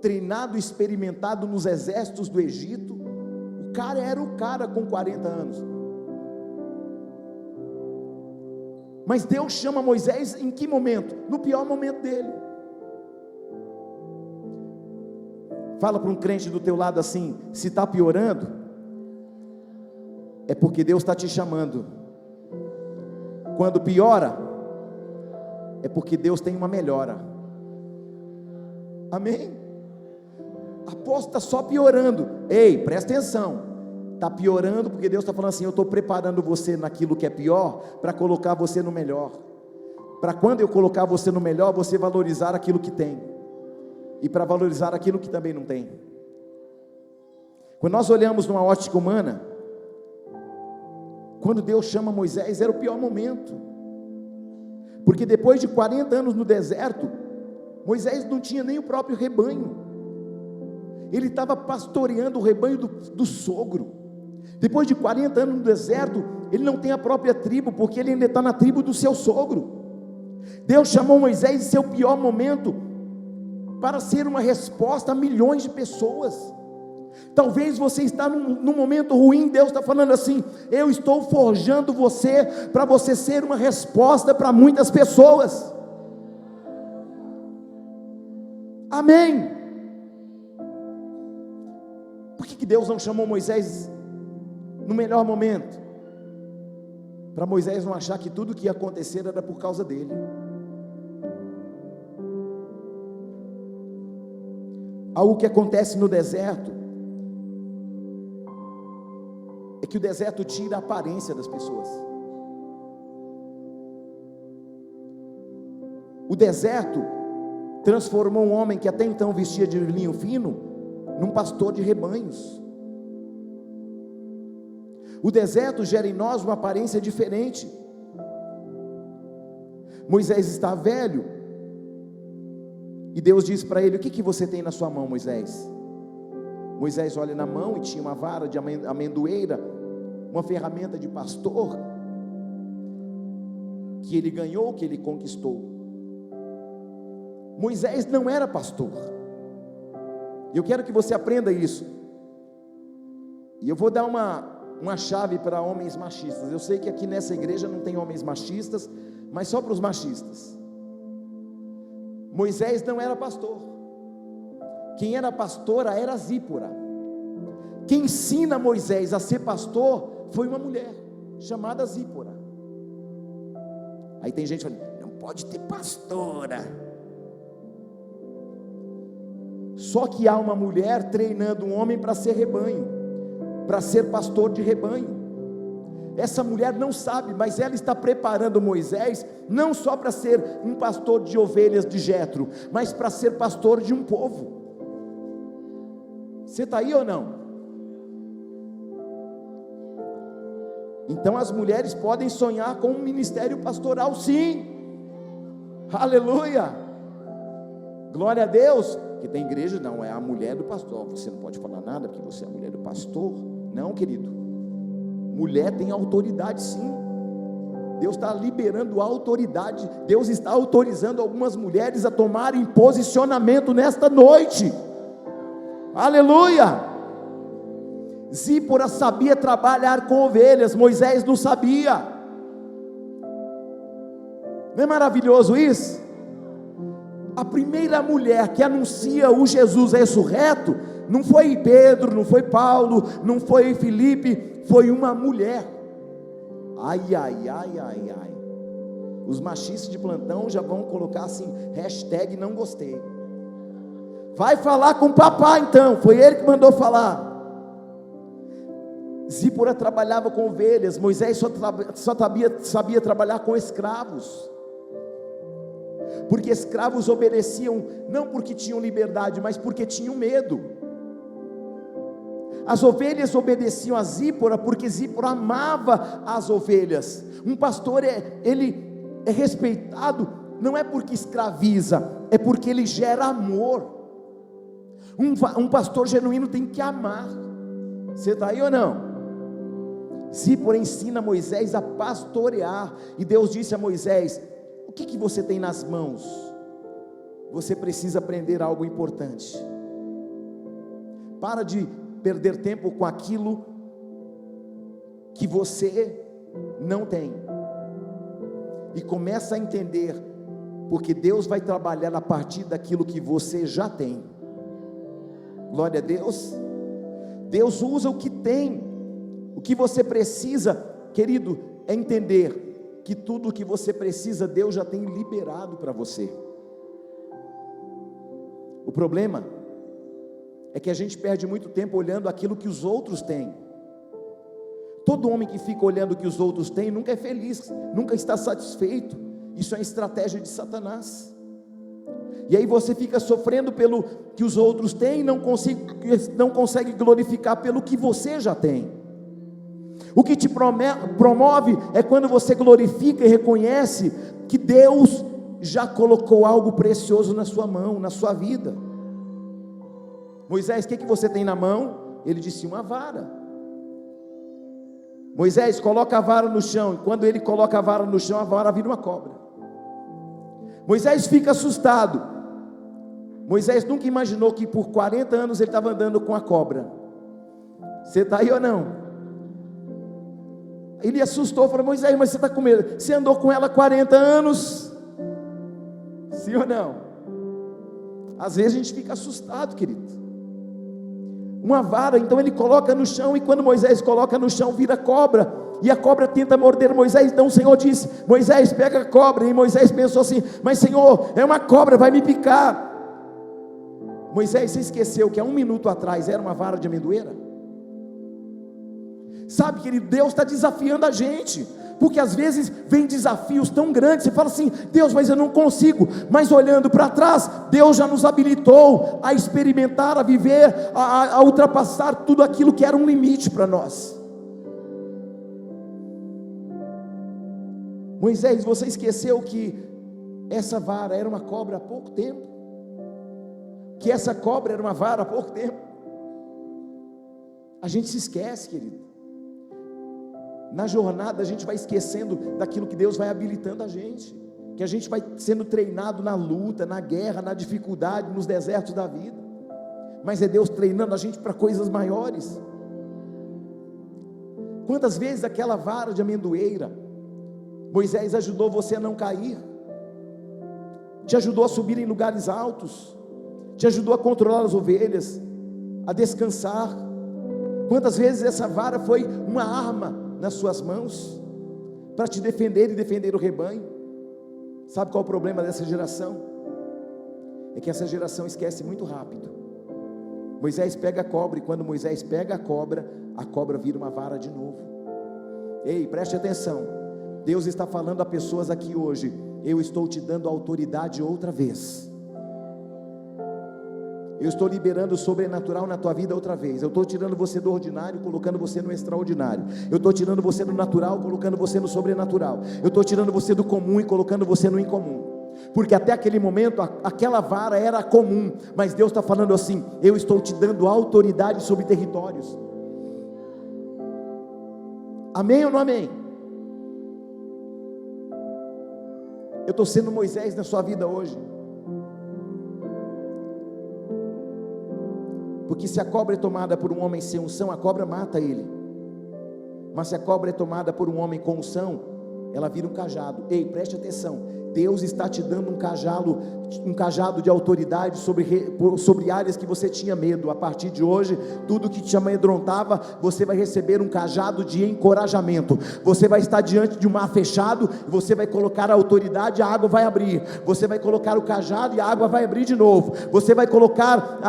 treinado, experimentado nos exércitos do Egito. O cara era o cara com 40 anos. Mas Deus chama Moisés em que momento? No pior momento dele. Fala para um crente do teu lado assim: se está piorando, é porque Deus está te chamando. Quando piora, é porque Deus tem uma melhora. Amém? Apóstolo, está só piorando. Ei, presta atenção. Está piorando porque Deus está falando assim: eu estou preparando você naquilo que é pior, para colocar você no melhor. Para quando eu colocar você no melhor, você valorizar aquilo que tem, e para valorizar aquilo que também não tem. Quando nós olhamos numa ótica humana, quando Deus chama Moisés, era o pior momento, porque depois de 40 anos no deserto, Moisés não tinha nem o próprio rebanho. Ele estava pastoreando o rebanho do sogro. Depois de 40 anos no deserto, ele não tem a própria tribo, porque ele ainda está na tribo do seu sogro. Deus chamou Moisés em seu pior momento, para ser uma resposta a milhões de pessoas. Talvez você está num momento ruim. Deus está falando assim: eu estou forjando você, para você ser uma resposta para muitas pessoas. Amém? Por que Deus não chamou Moisés no melhor momento? Para Moisés não achar que tudo que ia acontecer era por causa dele. Algo que acontece no deserto é que o deserto tira a aparência das pessoas. O deserto transformou um homem que até então vestia de linho fino num pastor de rebanhos. O deserto gera em nós uma aparência diferente. Moisés está velho, e Deus diz para ele: o que você tem na sua mão, Moisés? Moisés olha na mão e tinha uma vara de amendoeira, uma ferramenta de pastor, que ele ganhou, que ele conquistou. Moisés não era pastor. Eu quero que você aprenda isso. E eu vou dar uma chave para homens machistas. Eu sei que aqui nessa igreja não tem homens machistas, mas só para os machistas. Moisés não era pastor. Quem era pastora era Zípora. Quem ensina Moisés a ser pastor foi uma mulher chamada Zípora. Aí tem gente falando: não pode ter pastora. Só que há uma mulher treinando um homem para ser rebanho, para ser pastor de rebanho. Essa mulher não sabe, mas ela está preparando Moisés, não só para ser um pastor de ovelhas de Jetro, mas para ser pastor de um povo. Você está aí ou não? Então as mulheres podem sonhar com um ministério pastoral, sim. Aleluia, glória a Deus. Que tem igreja, não, é a mulher do pastor. Você não pode falar nada porque você é a mulher do pastor. Não, querido, mulher tem autoridade, sim. Deus está liberando autoridade. Deus está autorizando algumas mulheres a tomarem posicionamento nesta noite. Aleluia. Zípora sabia trabalhar com ovelhas, Moisés não sabia. Não é maravilhoso isso? A primeira mulher que anuncia o Jesus ressurreto não foi Pedro, não foi Paulo, não foi Filipe, foi uma mulher. Ai, ai, ai, ai, ai. Os machistas de plantão já vão colocar assim, hashtag não gostei. Vai falar com o papai então, foi ele que mandou falar. Zípora trabalhava com ovelhas, Moisés só sabia trabalhar com escravos. Porque escravos obedeciam, não porque tinham liberdade, mas porque tinham medo. As ovelhas obedeciam a Zípora, porque Zípora amava as ovelhas. Um pastor, ele é respeitado, não é porque escraviza, é porque ele gera amor. Um pastor genuíno tem que amar. Você está aí ou não? Zípora ensina Moisés a pastorear, e Deus disse a Moisés: o que você tem nas mãos? Você precisa aprender algo importante. Para de perder tempo com aquilo que você não tem, e começa a entender, porque Deus vai trabalhar a partir daquilo que você já tem. Glória a Deus. Deus usa o que tem. O que você precisa, querido, é entender que tudo o que você precisa, Deus já tem liberado para você. O problema é que a gente perde muito tempo olhando aquilo que os outros têm. Todo homem que fica olhando o que os outros têm nunca é feliz, nunca está satisfeito. Isso é uma estratégia de Satanás. E aí você fica sofrendo pelo que os outros têm e não consegue glorificar pelo que você já tem. O que te promove é quando você glorifica e reconhece que Deus já colocou algo precioso na sua mão, na sua vida. Moisés, o que você tem na mão? Ele disse: uma vara. Moisés, coloca a vara no chão. E quando ele coloca a vara no chão, a vara vira uma cobra. Moisés fica assustado. Moisés nunca imaginou que por 40 anos ele estava andando com a cobra. Você está aí ou não? Ele assustou, falou: Moisés, mas você está com medo? Você andou com ela 40 anos? Sim ou não? Às vezes a gente fica assustado, querido. Uma vara, então ele coloca no chão, e quando Moisés coloca no chão, vira cobra, e a cobra tenta morder Moisés. Então o Senhor disse: Moisés, pega a cobra. E Moisés pensou assim: mas Senhor, é uma cobra, vai me picar. Moisés, você esqueceu que há 1 minuto atrás era uma vara de amendoeira? Sabe, querido, Deus está desafiando a gente, porque às vezes vem desafios tão grandes, você fala assim: Deus, mas eu não consigo. Mas olhando para trás, Deus já nos habilitou a experimentar, a viver, a ultrapassar tudo aquilo que era um limite para nós. Moisés, você esqueceu que essa vara era uma cobra há pouco tempo? Que essa cobra era uma vara há pouco tempo? A gente se esquece, querido. Na jornada a gente vai esquecendo daquilo que Deus vai habilitando a gente, que a gente vai sendo treinado na luta, na guerra, na dificuldade, nos desertos da vida. Mas é Deus treinando a gente para coisas maiores. Quantas vezes aquela vara de amendoeira, Moisés, ajudou você a não cair, te ajudou a subir em lugares altos, te ajudou a controlar as ovelhas, a descansar. Quantas vezes essa vara foi uma arma nas suas mãos, para te defender e defender o rebanho. Sabe qual é o problema dessa geração? É que essa geração esquece muito rápido. Moisés pega a cobra, e quando Moisés pega a cobra vira uma vara de novo. Ei, preste atenção, Deus está falando a pessoas aqui hoje: eu estou te dando autoridade outra vez. Eu estou liberando o sobrenatural na tua vida outra vez. Eu estou tirando você do ordinário, colocando você no extraordinário. Eu estou tirando você do natural, colocando você no sobrenatural. Eu estou tirando você do comum e colocando você no incomum. Porque até aquele momento, aquela vara era comum. Mas Deus está falando assim: eu estou te dando autoridade sobre territórios. Amém ou não amém? Eu estou sendo Moisés na sua vida hoje. Porque se a cobra é tomada por um homem sem unção, a cobra mata ele. Mas se a cobra é tomada por um homem com unção, ela vira um cajado. Ei, preste atenção, Deus está te dando um cajado de autoridade sobre áreas que você tinha medo. A partir de hoje, tudo que te amedrontava, você vai receber um cajado de encorajamento. Você vai estar diante de um mar fechado, você vai colocar a autoridade e a água vai abrir. Você vai colocar o cajado e a água vai abrir de novo. Você vai colocar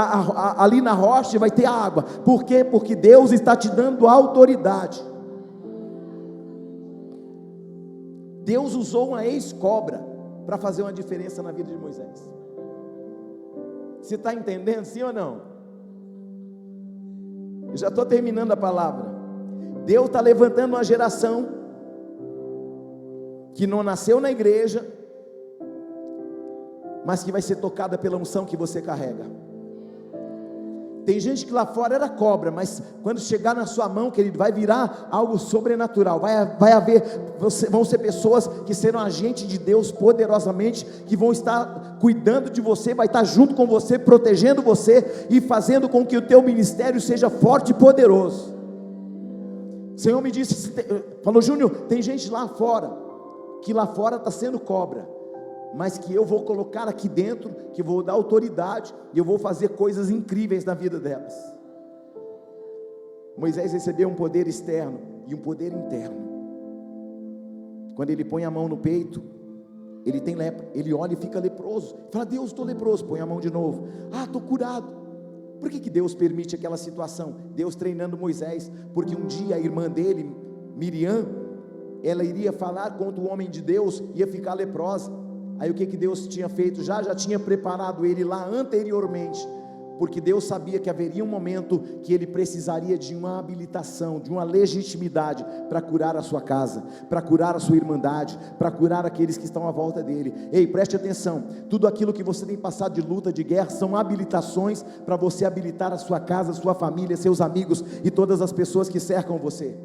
ali na rocha e vai ter água. Por quê? Porque Deus está te dando autoridade. Deus usou uma ex-cobra para fazer uma diferença na vida de Moisés. Você está entendendo, sim ou não? Eu já estou terminando a palavra. Deus está levantando uma geração que não nasceu na igreja, mas que vai ser tocada pela unção que você carrega. Tem gente que lá fora era cobra, mas quando chegar na sua mão, querido, vai virar algo sobrenatural. Vão ser pessoas que serão agentes de Deus poderosamente, que vão estar cuidando de você, vai estar junto com você, protegendo você e fazendo com que o teu ministério seja forte e poderoso. O Senhor me disse, falou: Júnior, tem gente lá fora, que lá fora está sendo cobra, mas que eu vou colocar aqui dentro, que vou dar autoridade, e eu vou fazer coisas incríveis na vida delas. Moisés recebeu um poder externo e um poder interno. Quando ele põe a mão no peito, ele tem lepra, ele olha e fica leproso, fala: Deus, estou leproso, põe a mão de novo, estou curado. Por que Deus permite aquela situação? Deus treinando Moisés, porque um dia a irmã dele, Miriam, ela iria falar contra o homem de Deus, ia ficar leprosa. Aí o que Deus tinha feito? Já tinha preparado ele lá anteriormente, porque Deus sabia que haveria um momento que ele precisaria de uma habilitação, de uma legitimidade para curar a sua casa, para curar a sua irmandade, para curar aqueles que estão à volta dele. Ei, preste atenção, tudo aquilo que você tem passado de luta, de guerra, são habilitações para você habilitar a sua casa, sua família, seus amigos e todas as pessoas que cercam você.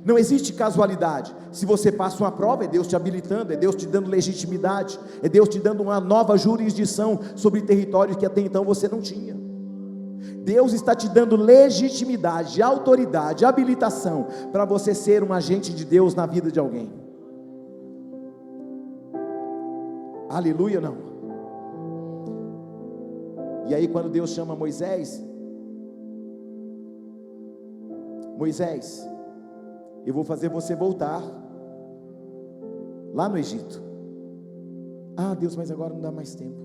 Não existe casualidade. Se você passa uma prova, é Deus te habilitando, é Deus te dando legitimidade, é Deus te dando uma nova jurisdição sobre territórios que até então você não tinha. Deus está te dando legitimidade, autoridade, habilitação para você ser um agente de Deus na vida de alguém. Aleluia, não? E aí quando Deus chama Moisés, eu vou fazer você voltar lá no Egito. Deus, mas agora não dá mais tempo.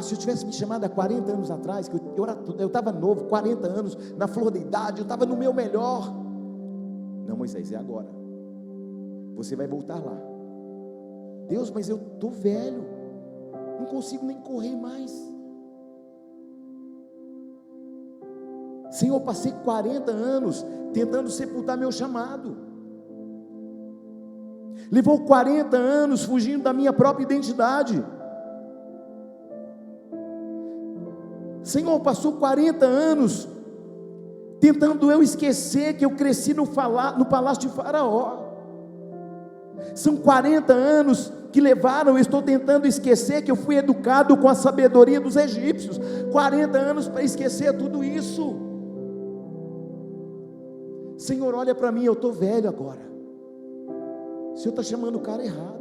Se eu tivesse me chamado há 40 anos atrás, que eu estava novo, 40 anos, na flor da idade, eu estava no meu melhor. Não, Moisés, é agora. Você vai voltar lá. Deus, mas eu estou velho, não consigo nem correr mais. Senhor, eu passei 40 anos tentando sepultar meu chamado. Levou 40 anos fugindo da minha própria identidade. Senhor, passou 40 anos tentando eu esquecer que eu cresci no palácio de Faraó. São 40 anos que levaram, eu estou tentando esquecer que eu fui educado com a sabedoria dos egípcios. 40 anos para esquecer tudo isso. Senhor, olha para mim, eu estou velho agora. O Senhor está chamando o cara errado.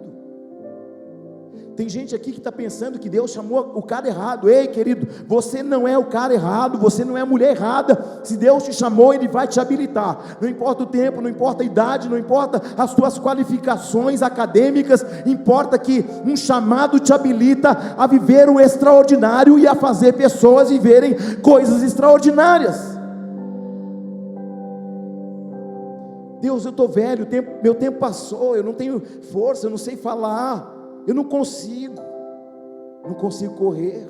Tem gente aqui que está pensando que Deus chamou o cara errado. Ei, querido, você não é o cara errado, você não é a mulher errada. Se Deus te chamou, Ele vai te habilitar. Não importa o tempo, não importa a idade, não importa as tuas qualificações acadêmicas, importa que um chamado te habilita a viver o extraordinário e a fazer pessoas viverem coisas extraordinárias. Deus, eu estou velho, meu tempo passou, eu não tenho força, eu não sei falar, eu não consigo correr.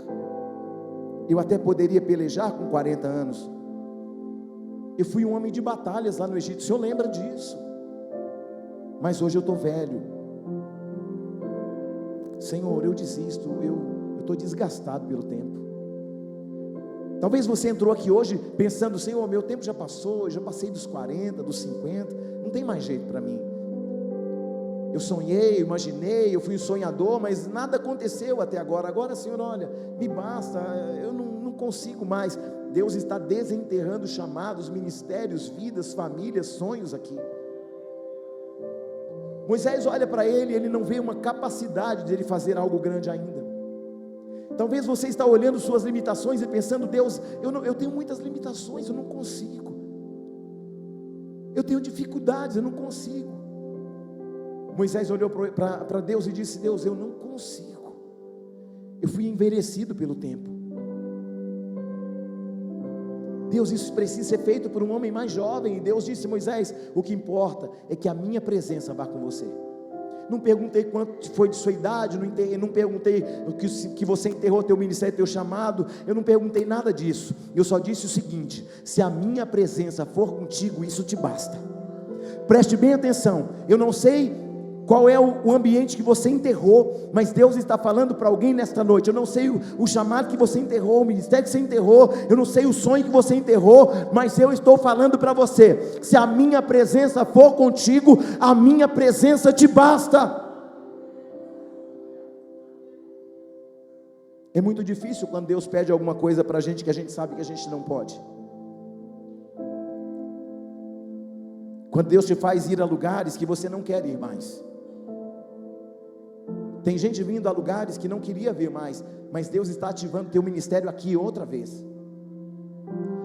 Eu até poderia pelejar com 40 anos. Eu fui um homem de batalhas lá no Egito, o senhor lembra disso? Mas hoje eu estou velho. Senhor, eu desisto, eu estou desgastado pelo tempo. Talvez você entrou aqui hoje pensando: Senhor, meu tempo já passou, eu já passei dos 40, dos 50, não tem mais jeito para mim. Eu sonhei, imaginei, eu fui um sonhador, mas nada aconteceu até agora. Agora, Senhor, olha, me basta, eu não consigo mais. Deus está desenterrando chamados, ministérios, vidas, famílias, sonhos aqui. Moisés olha para ele não vê uma capacidade de ele fazer algo grande ainda. Talvez você está olhando suas limitações e pensando: Deus, eu tenho muitas limitações, eu não consigo. Eu tenho dificuldades, eu não consigo. Moisés olhou para Deus e disse: Deus, eu não consigo. Eu fui envelhecido pelo tempo. Deus, isso precisa ser feito por um homem mais jovem. E Deus disse: Moisés, o que importa é que a minha presença vá com você. Não perguntei quanto foi de sua idade, não perguntei que você enterrou teu ministério, teu chamado, eu não perguntei nada disso. Eu só disse o seguinte: se a minha presença for contigo, isso te basta. Preste bem atenção, eu não sei qual é o ambiente que você enterrou, mas Deus está falando para alguém nesta noite. Eu não sei o chamado que você enterrou, o ministério que você enterrou, eu não sei o sonho que você enterrou, mas eu estou falando para você: se a minha presença for contigo, a minha presença te basta. É muito difícil quando Deus pede alguma coisa para a gente que a gente sabe que a gente não pode. Quando Deus te faz ir a lugares que você não quer ir mais. Tem gente vindo a lugares que não queria vir mais, mas Deus está ativando teu ministério aqui outra vez.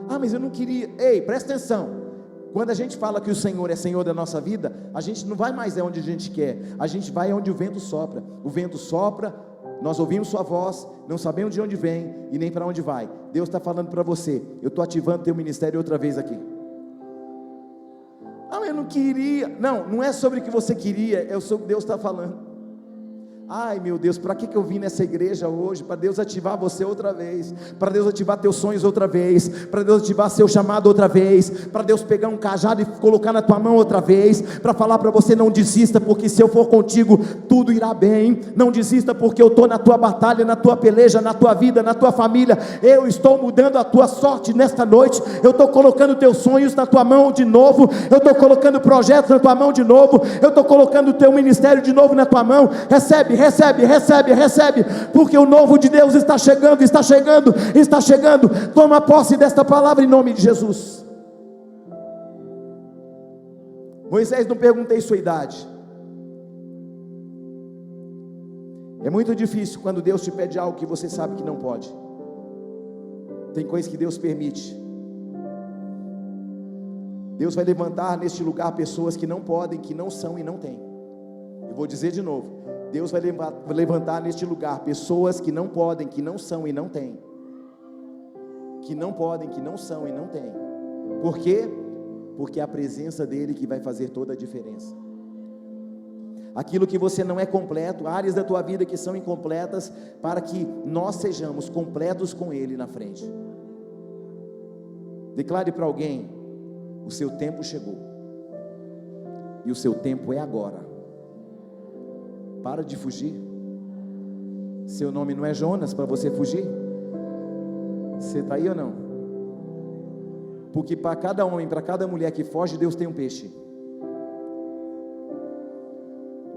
Ah, mas eu não queria. Ei, presta atenção. Quando a gente fala que o Senhor é Senhor da nossa vida, a gente não vai mais onde a gente quer, a gente vai onde o vento sopra. O vento sopra, nós ouvimos sua voz, não sabemos de onde vem e nem para onde vai. Deus está falando para você: eu estou ativando teu ministério outra vez aqui. Ah, eu não queria. Não é sobre o que você queria, é sobre o que Deus está falando. Ai meu Deus, para que eu vim nessa igreja hoje? Para Deus ativar você outra vez, para Deus ativar teus sonhos outra vez, para Deus ativar seu chamado outra vez, para Deus pegar um cajado e colocar na tua mão outra vez, para falar para você: não desista, porque se eu for contigo, tudo irá bem. Não desista, porque eu estou na tua batalha, na tua peleja, na tua vida, na tua família. Eu estou mudando a tua sorte nesta noite. Eu estou colocando teus sonhos na tua mão de novo, eu estou colocando projetos na tua mão de novo, eu estou colocando o teu ministério de novo na tua mão. Recebe, porque o novo de Deus está chegando. Toma posse desta palavra em nome de Jesus. Moisés, não perguntei sua idade. É muito difícil quando Deus te pede algo que você sabe que não pode. Tem coisas que Deus permite. Deus vai levantar neste lugar pessoas que não podem, que não são e não têm. Eu vou dizer de novo: Deus vai levantar neste lugar pessoas que não podem, que não são e não têm. Que não podem, que não são e não têm. Por quê? Porque é a presença dele que vai fazer toda a diferença. Aquilo que você não é completo, áreas da tua vida que são incompletas, para que nós sejamos completos com ele na frente. Declare para alguém: o seu tempo chegou, e o seu tempo é agora. Para de fugir. Seu nome não é Jonas para você fugir. Você está aí ou não? Porque para cada homem, para cada mulher que foge, Deus tem um peixe.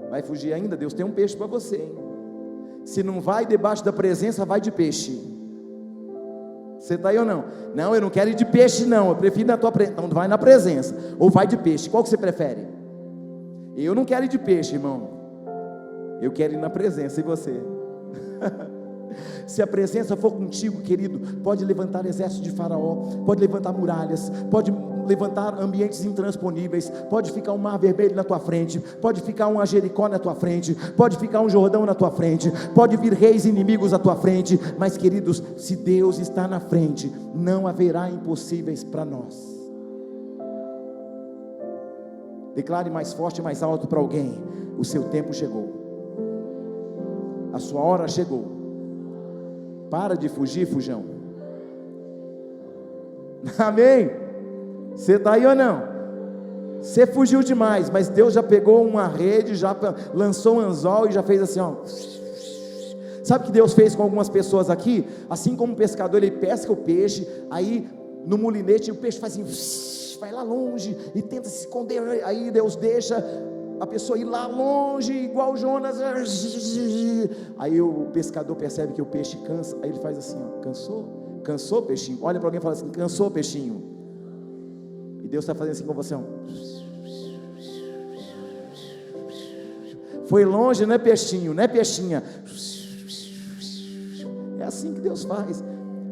Vai fugir ainda? Deus tem um peixe para você, hein? Se não vai debaixo da presença, vai de peixe. Você está aí ou não? Não, eu não quero ir de peixe não, eu prefiro na tua presença. Então vai na presença, ou vai de peixe. Qual que você prefere? Eu não quero ir de peixe, irmão. Eu quero ir na presença, e você? Se a presença for contigo, querido, pode levantar exércitos de Faraó, pode levantar muralhas, pode levantar ambientes intransponíveis, pode ficar um mar vermelho na tua frente, pode ficar uma Jericó na tua frente, pode ficar um Jordão na tua frente, pode vir reis inimigos à tua frente, mas queridos, se Deus está na frente, não haverá impossíveis para nós. Declare mais forte e mais alto para alguém: o seu tempo chegou. A sua hora chegou. Para de fugir, fujão. Amém? Você está aí ou não? Você fugiu demais, mas Deus já pegou uma rede, já lançou um anzol e já fez assim, ó. Sabe o que Deus fez com algumas pessoas aqui? Assim como o pescador, ele pesca o peixe, aí no mulinete o peixe faz assim, vai lá longe e tenta se esconder, aí Deus deixa a pessoa ir lá longe, igual Jonas. Aí o pescador percebe que o peixe cansa, aí ele faz assim, ó: cansou peixinho? Olha para alguém e fala assim: cansou peixinho? E Deus está fazendo assim com você, ó. Foi longe, né peixinho, né peixinha? É assim que Deus faz.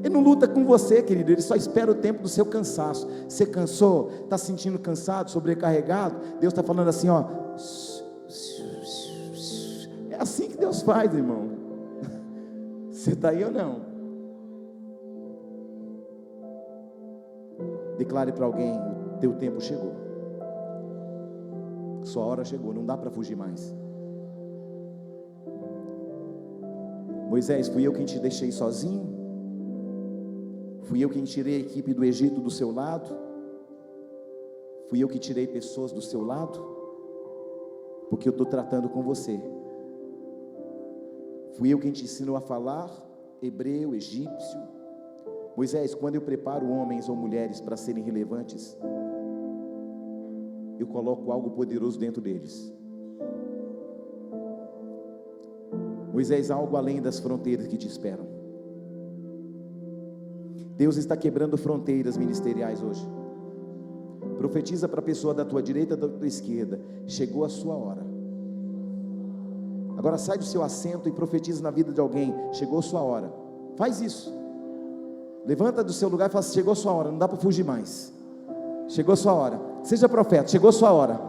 Ele não luta com você, querido, ele só espera o tempo do seu cansaço. Você cansou, está se sentindo cansado, sobrecarregado? Deus está falando assim, ó. É assim que Deus faz, irmão. Você está aí ou não? Declare para alguém: o teu tempo chegou, sua hora chegou, não dá para fugir mais. Moisés, fui eu quem te deixei sozinho? Fui eu quem tirei a equipe do Egito do seu lado? Fui eu que tirei pessoas do seu lado? porque eu estou tratando com você. Fui eu quem te ensinou a falar hebreu, egípcio. Moisés, quando eu preparo homens ou mulheres para serem relevantes, eu coloco algo poderoso dentro deles. Moisés, algo além das fronteiras que te esperam. Deus está quebrando fronteiras ministeriais hoje. Profetiza para a pessoa da tua direita, da tua esquerda: chegou a sua hora. Agora sai do seu assento e profetiza na vida de alguém: chegou a sua hora. Faz isso. Levanta do seu lugar e fala assim: chegou a sua hora, não dá para fugir mais. Chegou a sua hora. Seja profeta, chegou a sua hora.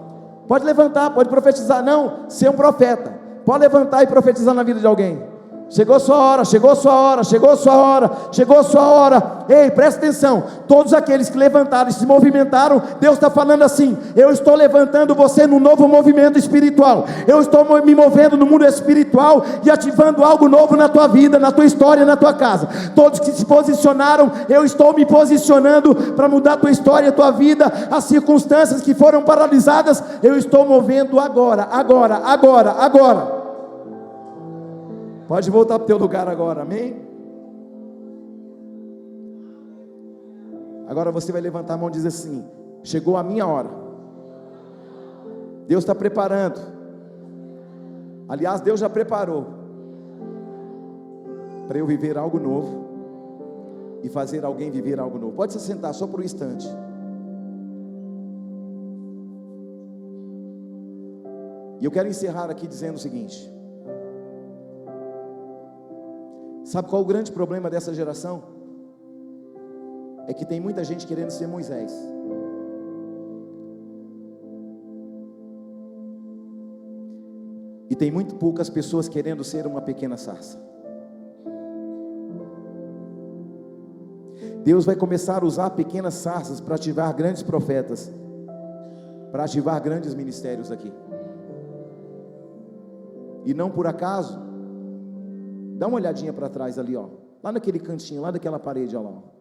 Pode levantar, pode profetizar. Não, ser um profeta. Pode levantar e profetizar na vida de alguém. Chegou a sua hora, chegou a sua hora, chegou a sua hora, chegou a sua hora. Ei, presta atenção, todos aqueles que levantaram e se movimentaram, Deus está falando assim: eu estou levantando você num novo movimento espiritual. Eu estou me movendo no mundo espiritual e ativando algo novo na tua vida, na tua história, na tua casa. Todos que se posicionaram, eu estou me posicionando para mudar a tua história, a tua vida. As circunstâncias que foram paralisadas, eu estou movendo agora. Pode voltar para o teu lugar agora, amém? Agora você vai levantar a mão e dizer assim: chegou a minha hora. Deus está preparando. Aliás, Deus já preparou para eu viver algo novo e fazer alguém viver algo novo. Pode se sentar só por um instante. E eu quero encerrar aqui dizendo o seguinte: sabe qual é o grande problema dessa geração? É que tem muita gente querendo ser Moisés. E tem muito poucas pessoas querendo ser uma pequena sarça. Deus vai começar a usar pequenas sarças para ativar grandes profetas, para ativar grandes ministérios aqui. E não por acaso, dá uma olhadinha para trás ali, ó, lá naquele cantinho, lá daquela parede, ó lá, ó.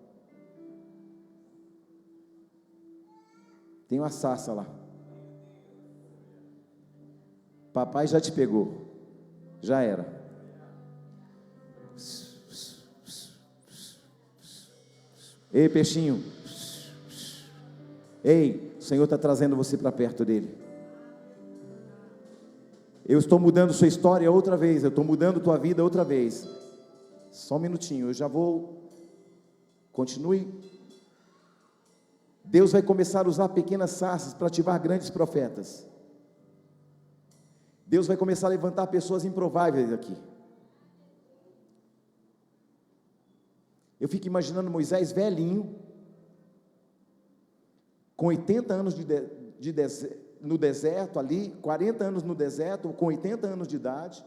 Tem uma sarça lá. Papai já te pegou. Já era. Ei, peixinho. Ei, o Senhor está trazendo você para perto dele. Eu estou mudando sua história outra vez. Eu estou mudando tua vida outra vez. Só um minutinho, eu já vou. Continue. Deus vai começar a usar pequenas sarças para ativar grandes profetas. Deus vai começar a levantar pessoas improváveis aqui. Eu fico imaginando Moisés velhinho, com 80 anos no deserto ali, 40 anos no deserto, com 80 anos de idade,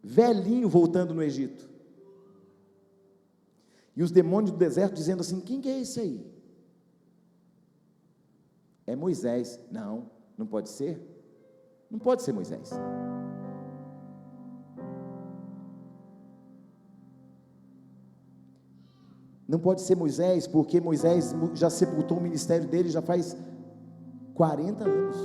velhinho voltando no Egito. E os demônios do deserto dizendo assim: quem que é esse aí? É Moisés. Não, não pode ser. Não pode ser Moisés. Não pode ser Moisés, porque Moisés já sepultou o ministério dele já faz 40 anos.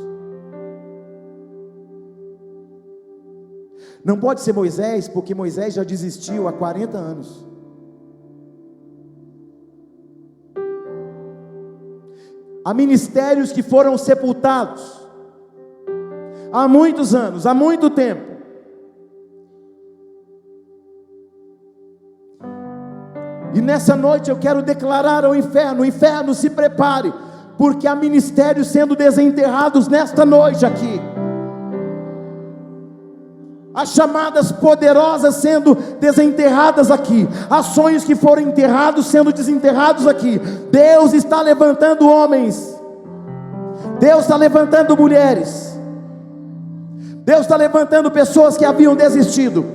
Não pode ser Moisés, porque Moisés já desistiu há 40 anos. Há ministérios que foram sepultados há muitos anos, há muito tempo. E nessa noite eu quero declarar ao inferno: o inferno, se prepare, porque há ministérios sendo desenterrados nesta noite aqui. Há chamadas poderosas sendo desenterradas aqui. Há sonhos que foram enterrados sendo desenterrados aqui. Deus está levantando homens. Deus está levantando mulheres. Deus está levantando pessoas que haviam desistido,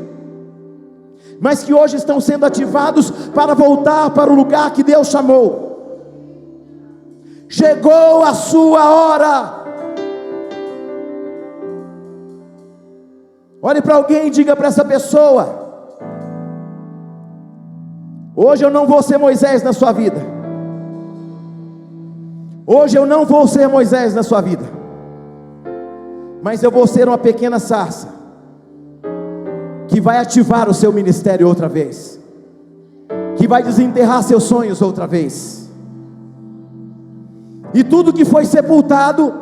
mas que hoje estão sendo ativados para voltar para o lugar que Deus chamou. Chegou a sua hora. Olhe para alguém e diga para essa pessoa: hoje eu não vou ser Moisés na sua vida. Hoje eu não vou ser Moisés na sua vida, mas eu vou ser uma pequena sarça que vai ativar o seu ministério outra vez, que vai desenterrar seus sonhos outra vez, e tudo que foi sepultado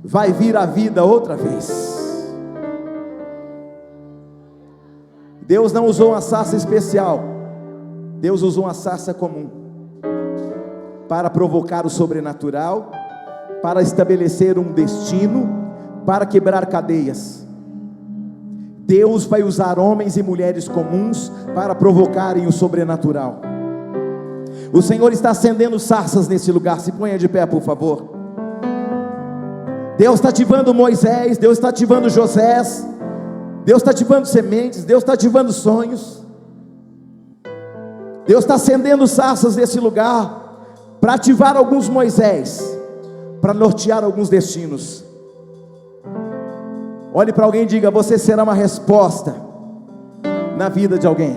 vai vir à vida outra vez. Deus não usou uma sarça especial, Deus usou uma sarça comum para provocar o sobrenatural, para estabelecer um destino, para quebrar cadeias. Deus vai usar homens e mulheres comuns para provocarem o sobrenatural. O Senhor está acendendo sarças nesse lugar. Se ponha de pé, por favor. Deus está ativando Moisés, Deus está ativando José, Deus está ativando sementes, Deus está ativando sonhos. Deus está acendendo sarças nesse lugar para ativar alguns Moisés, para nortear alguns destinos. Olhe para alguém e diga: você será uma resposta na vida de alguém.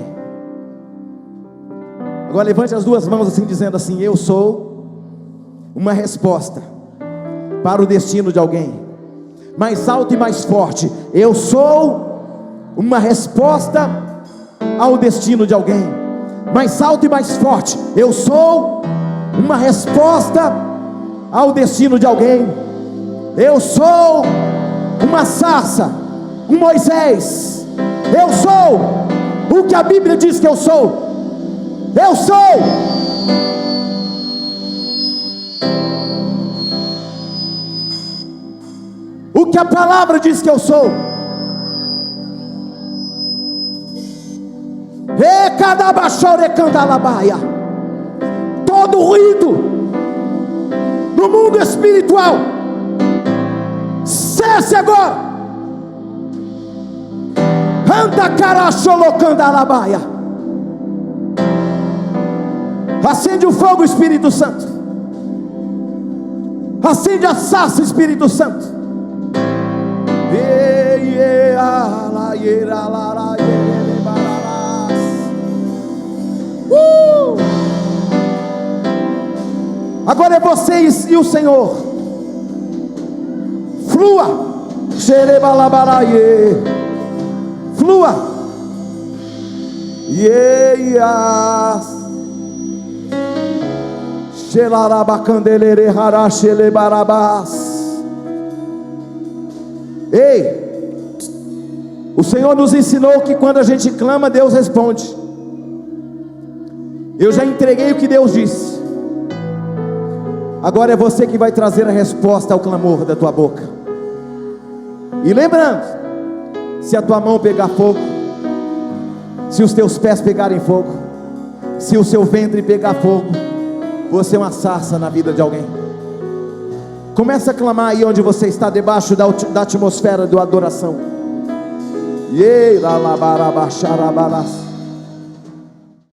Agora levante as duas mãos assim, dizendo assim: eu sou uma resposta para o destino de alguém. Mais alto e mais forte: eu sou uma resposta ao destino de alguém. Mais alto e mais forte: eu sou uma resposta ao destino de alguém. Eu sou uma sarça, um Moisés. Eu sou o que a Bíblia diz que eu sou. Eu sou o que a palavra diz que eu sou. Todo ruído no mundo espiritual cesse agora. Acende o fogo, Espírito Santo. Acende a sarça, Espírito Santo. Agora é vocês e o Senhor. Flua. Flua. Ei, o Senhor nos ensinou que quando a gente clama, Deus responde. Eu já entreguei o que Deus disse. Agora é você que vai trazer a resposta ao clamor da tua boca. E lembrando, se a tua mão pegar fogo, se os teus pés pegarem fogo, se o seu ventre pegar fogo, você é uma sarça na vida de alguém. Começa a clamar aí onde você está, debaixo da atmosfera da adoração.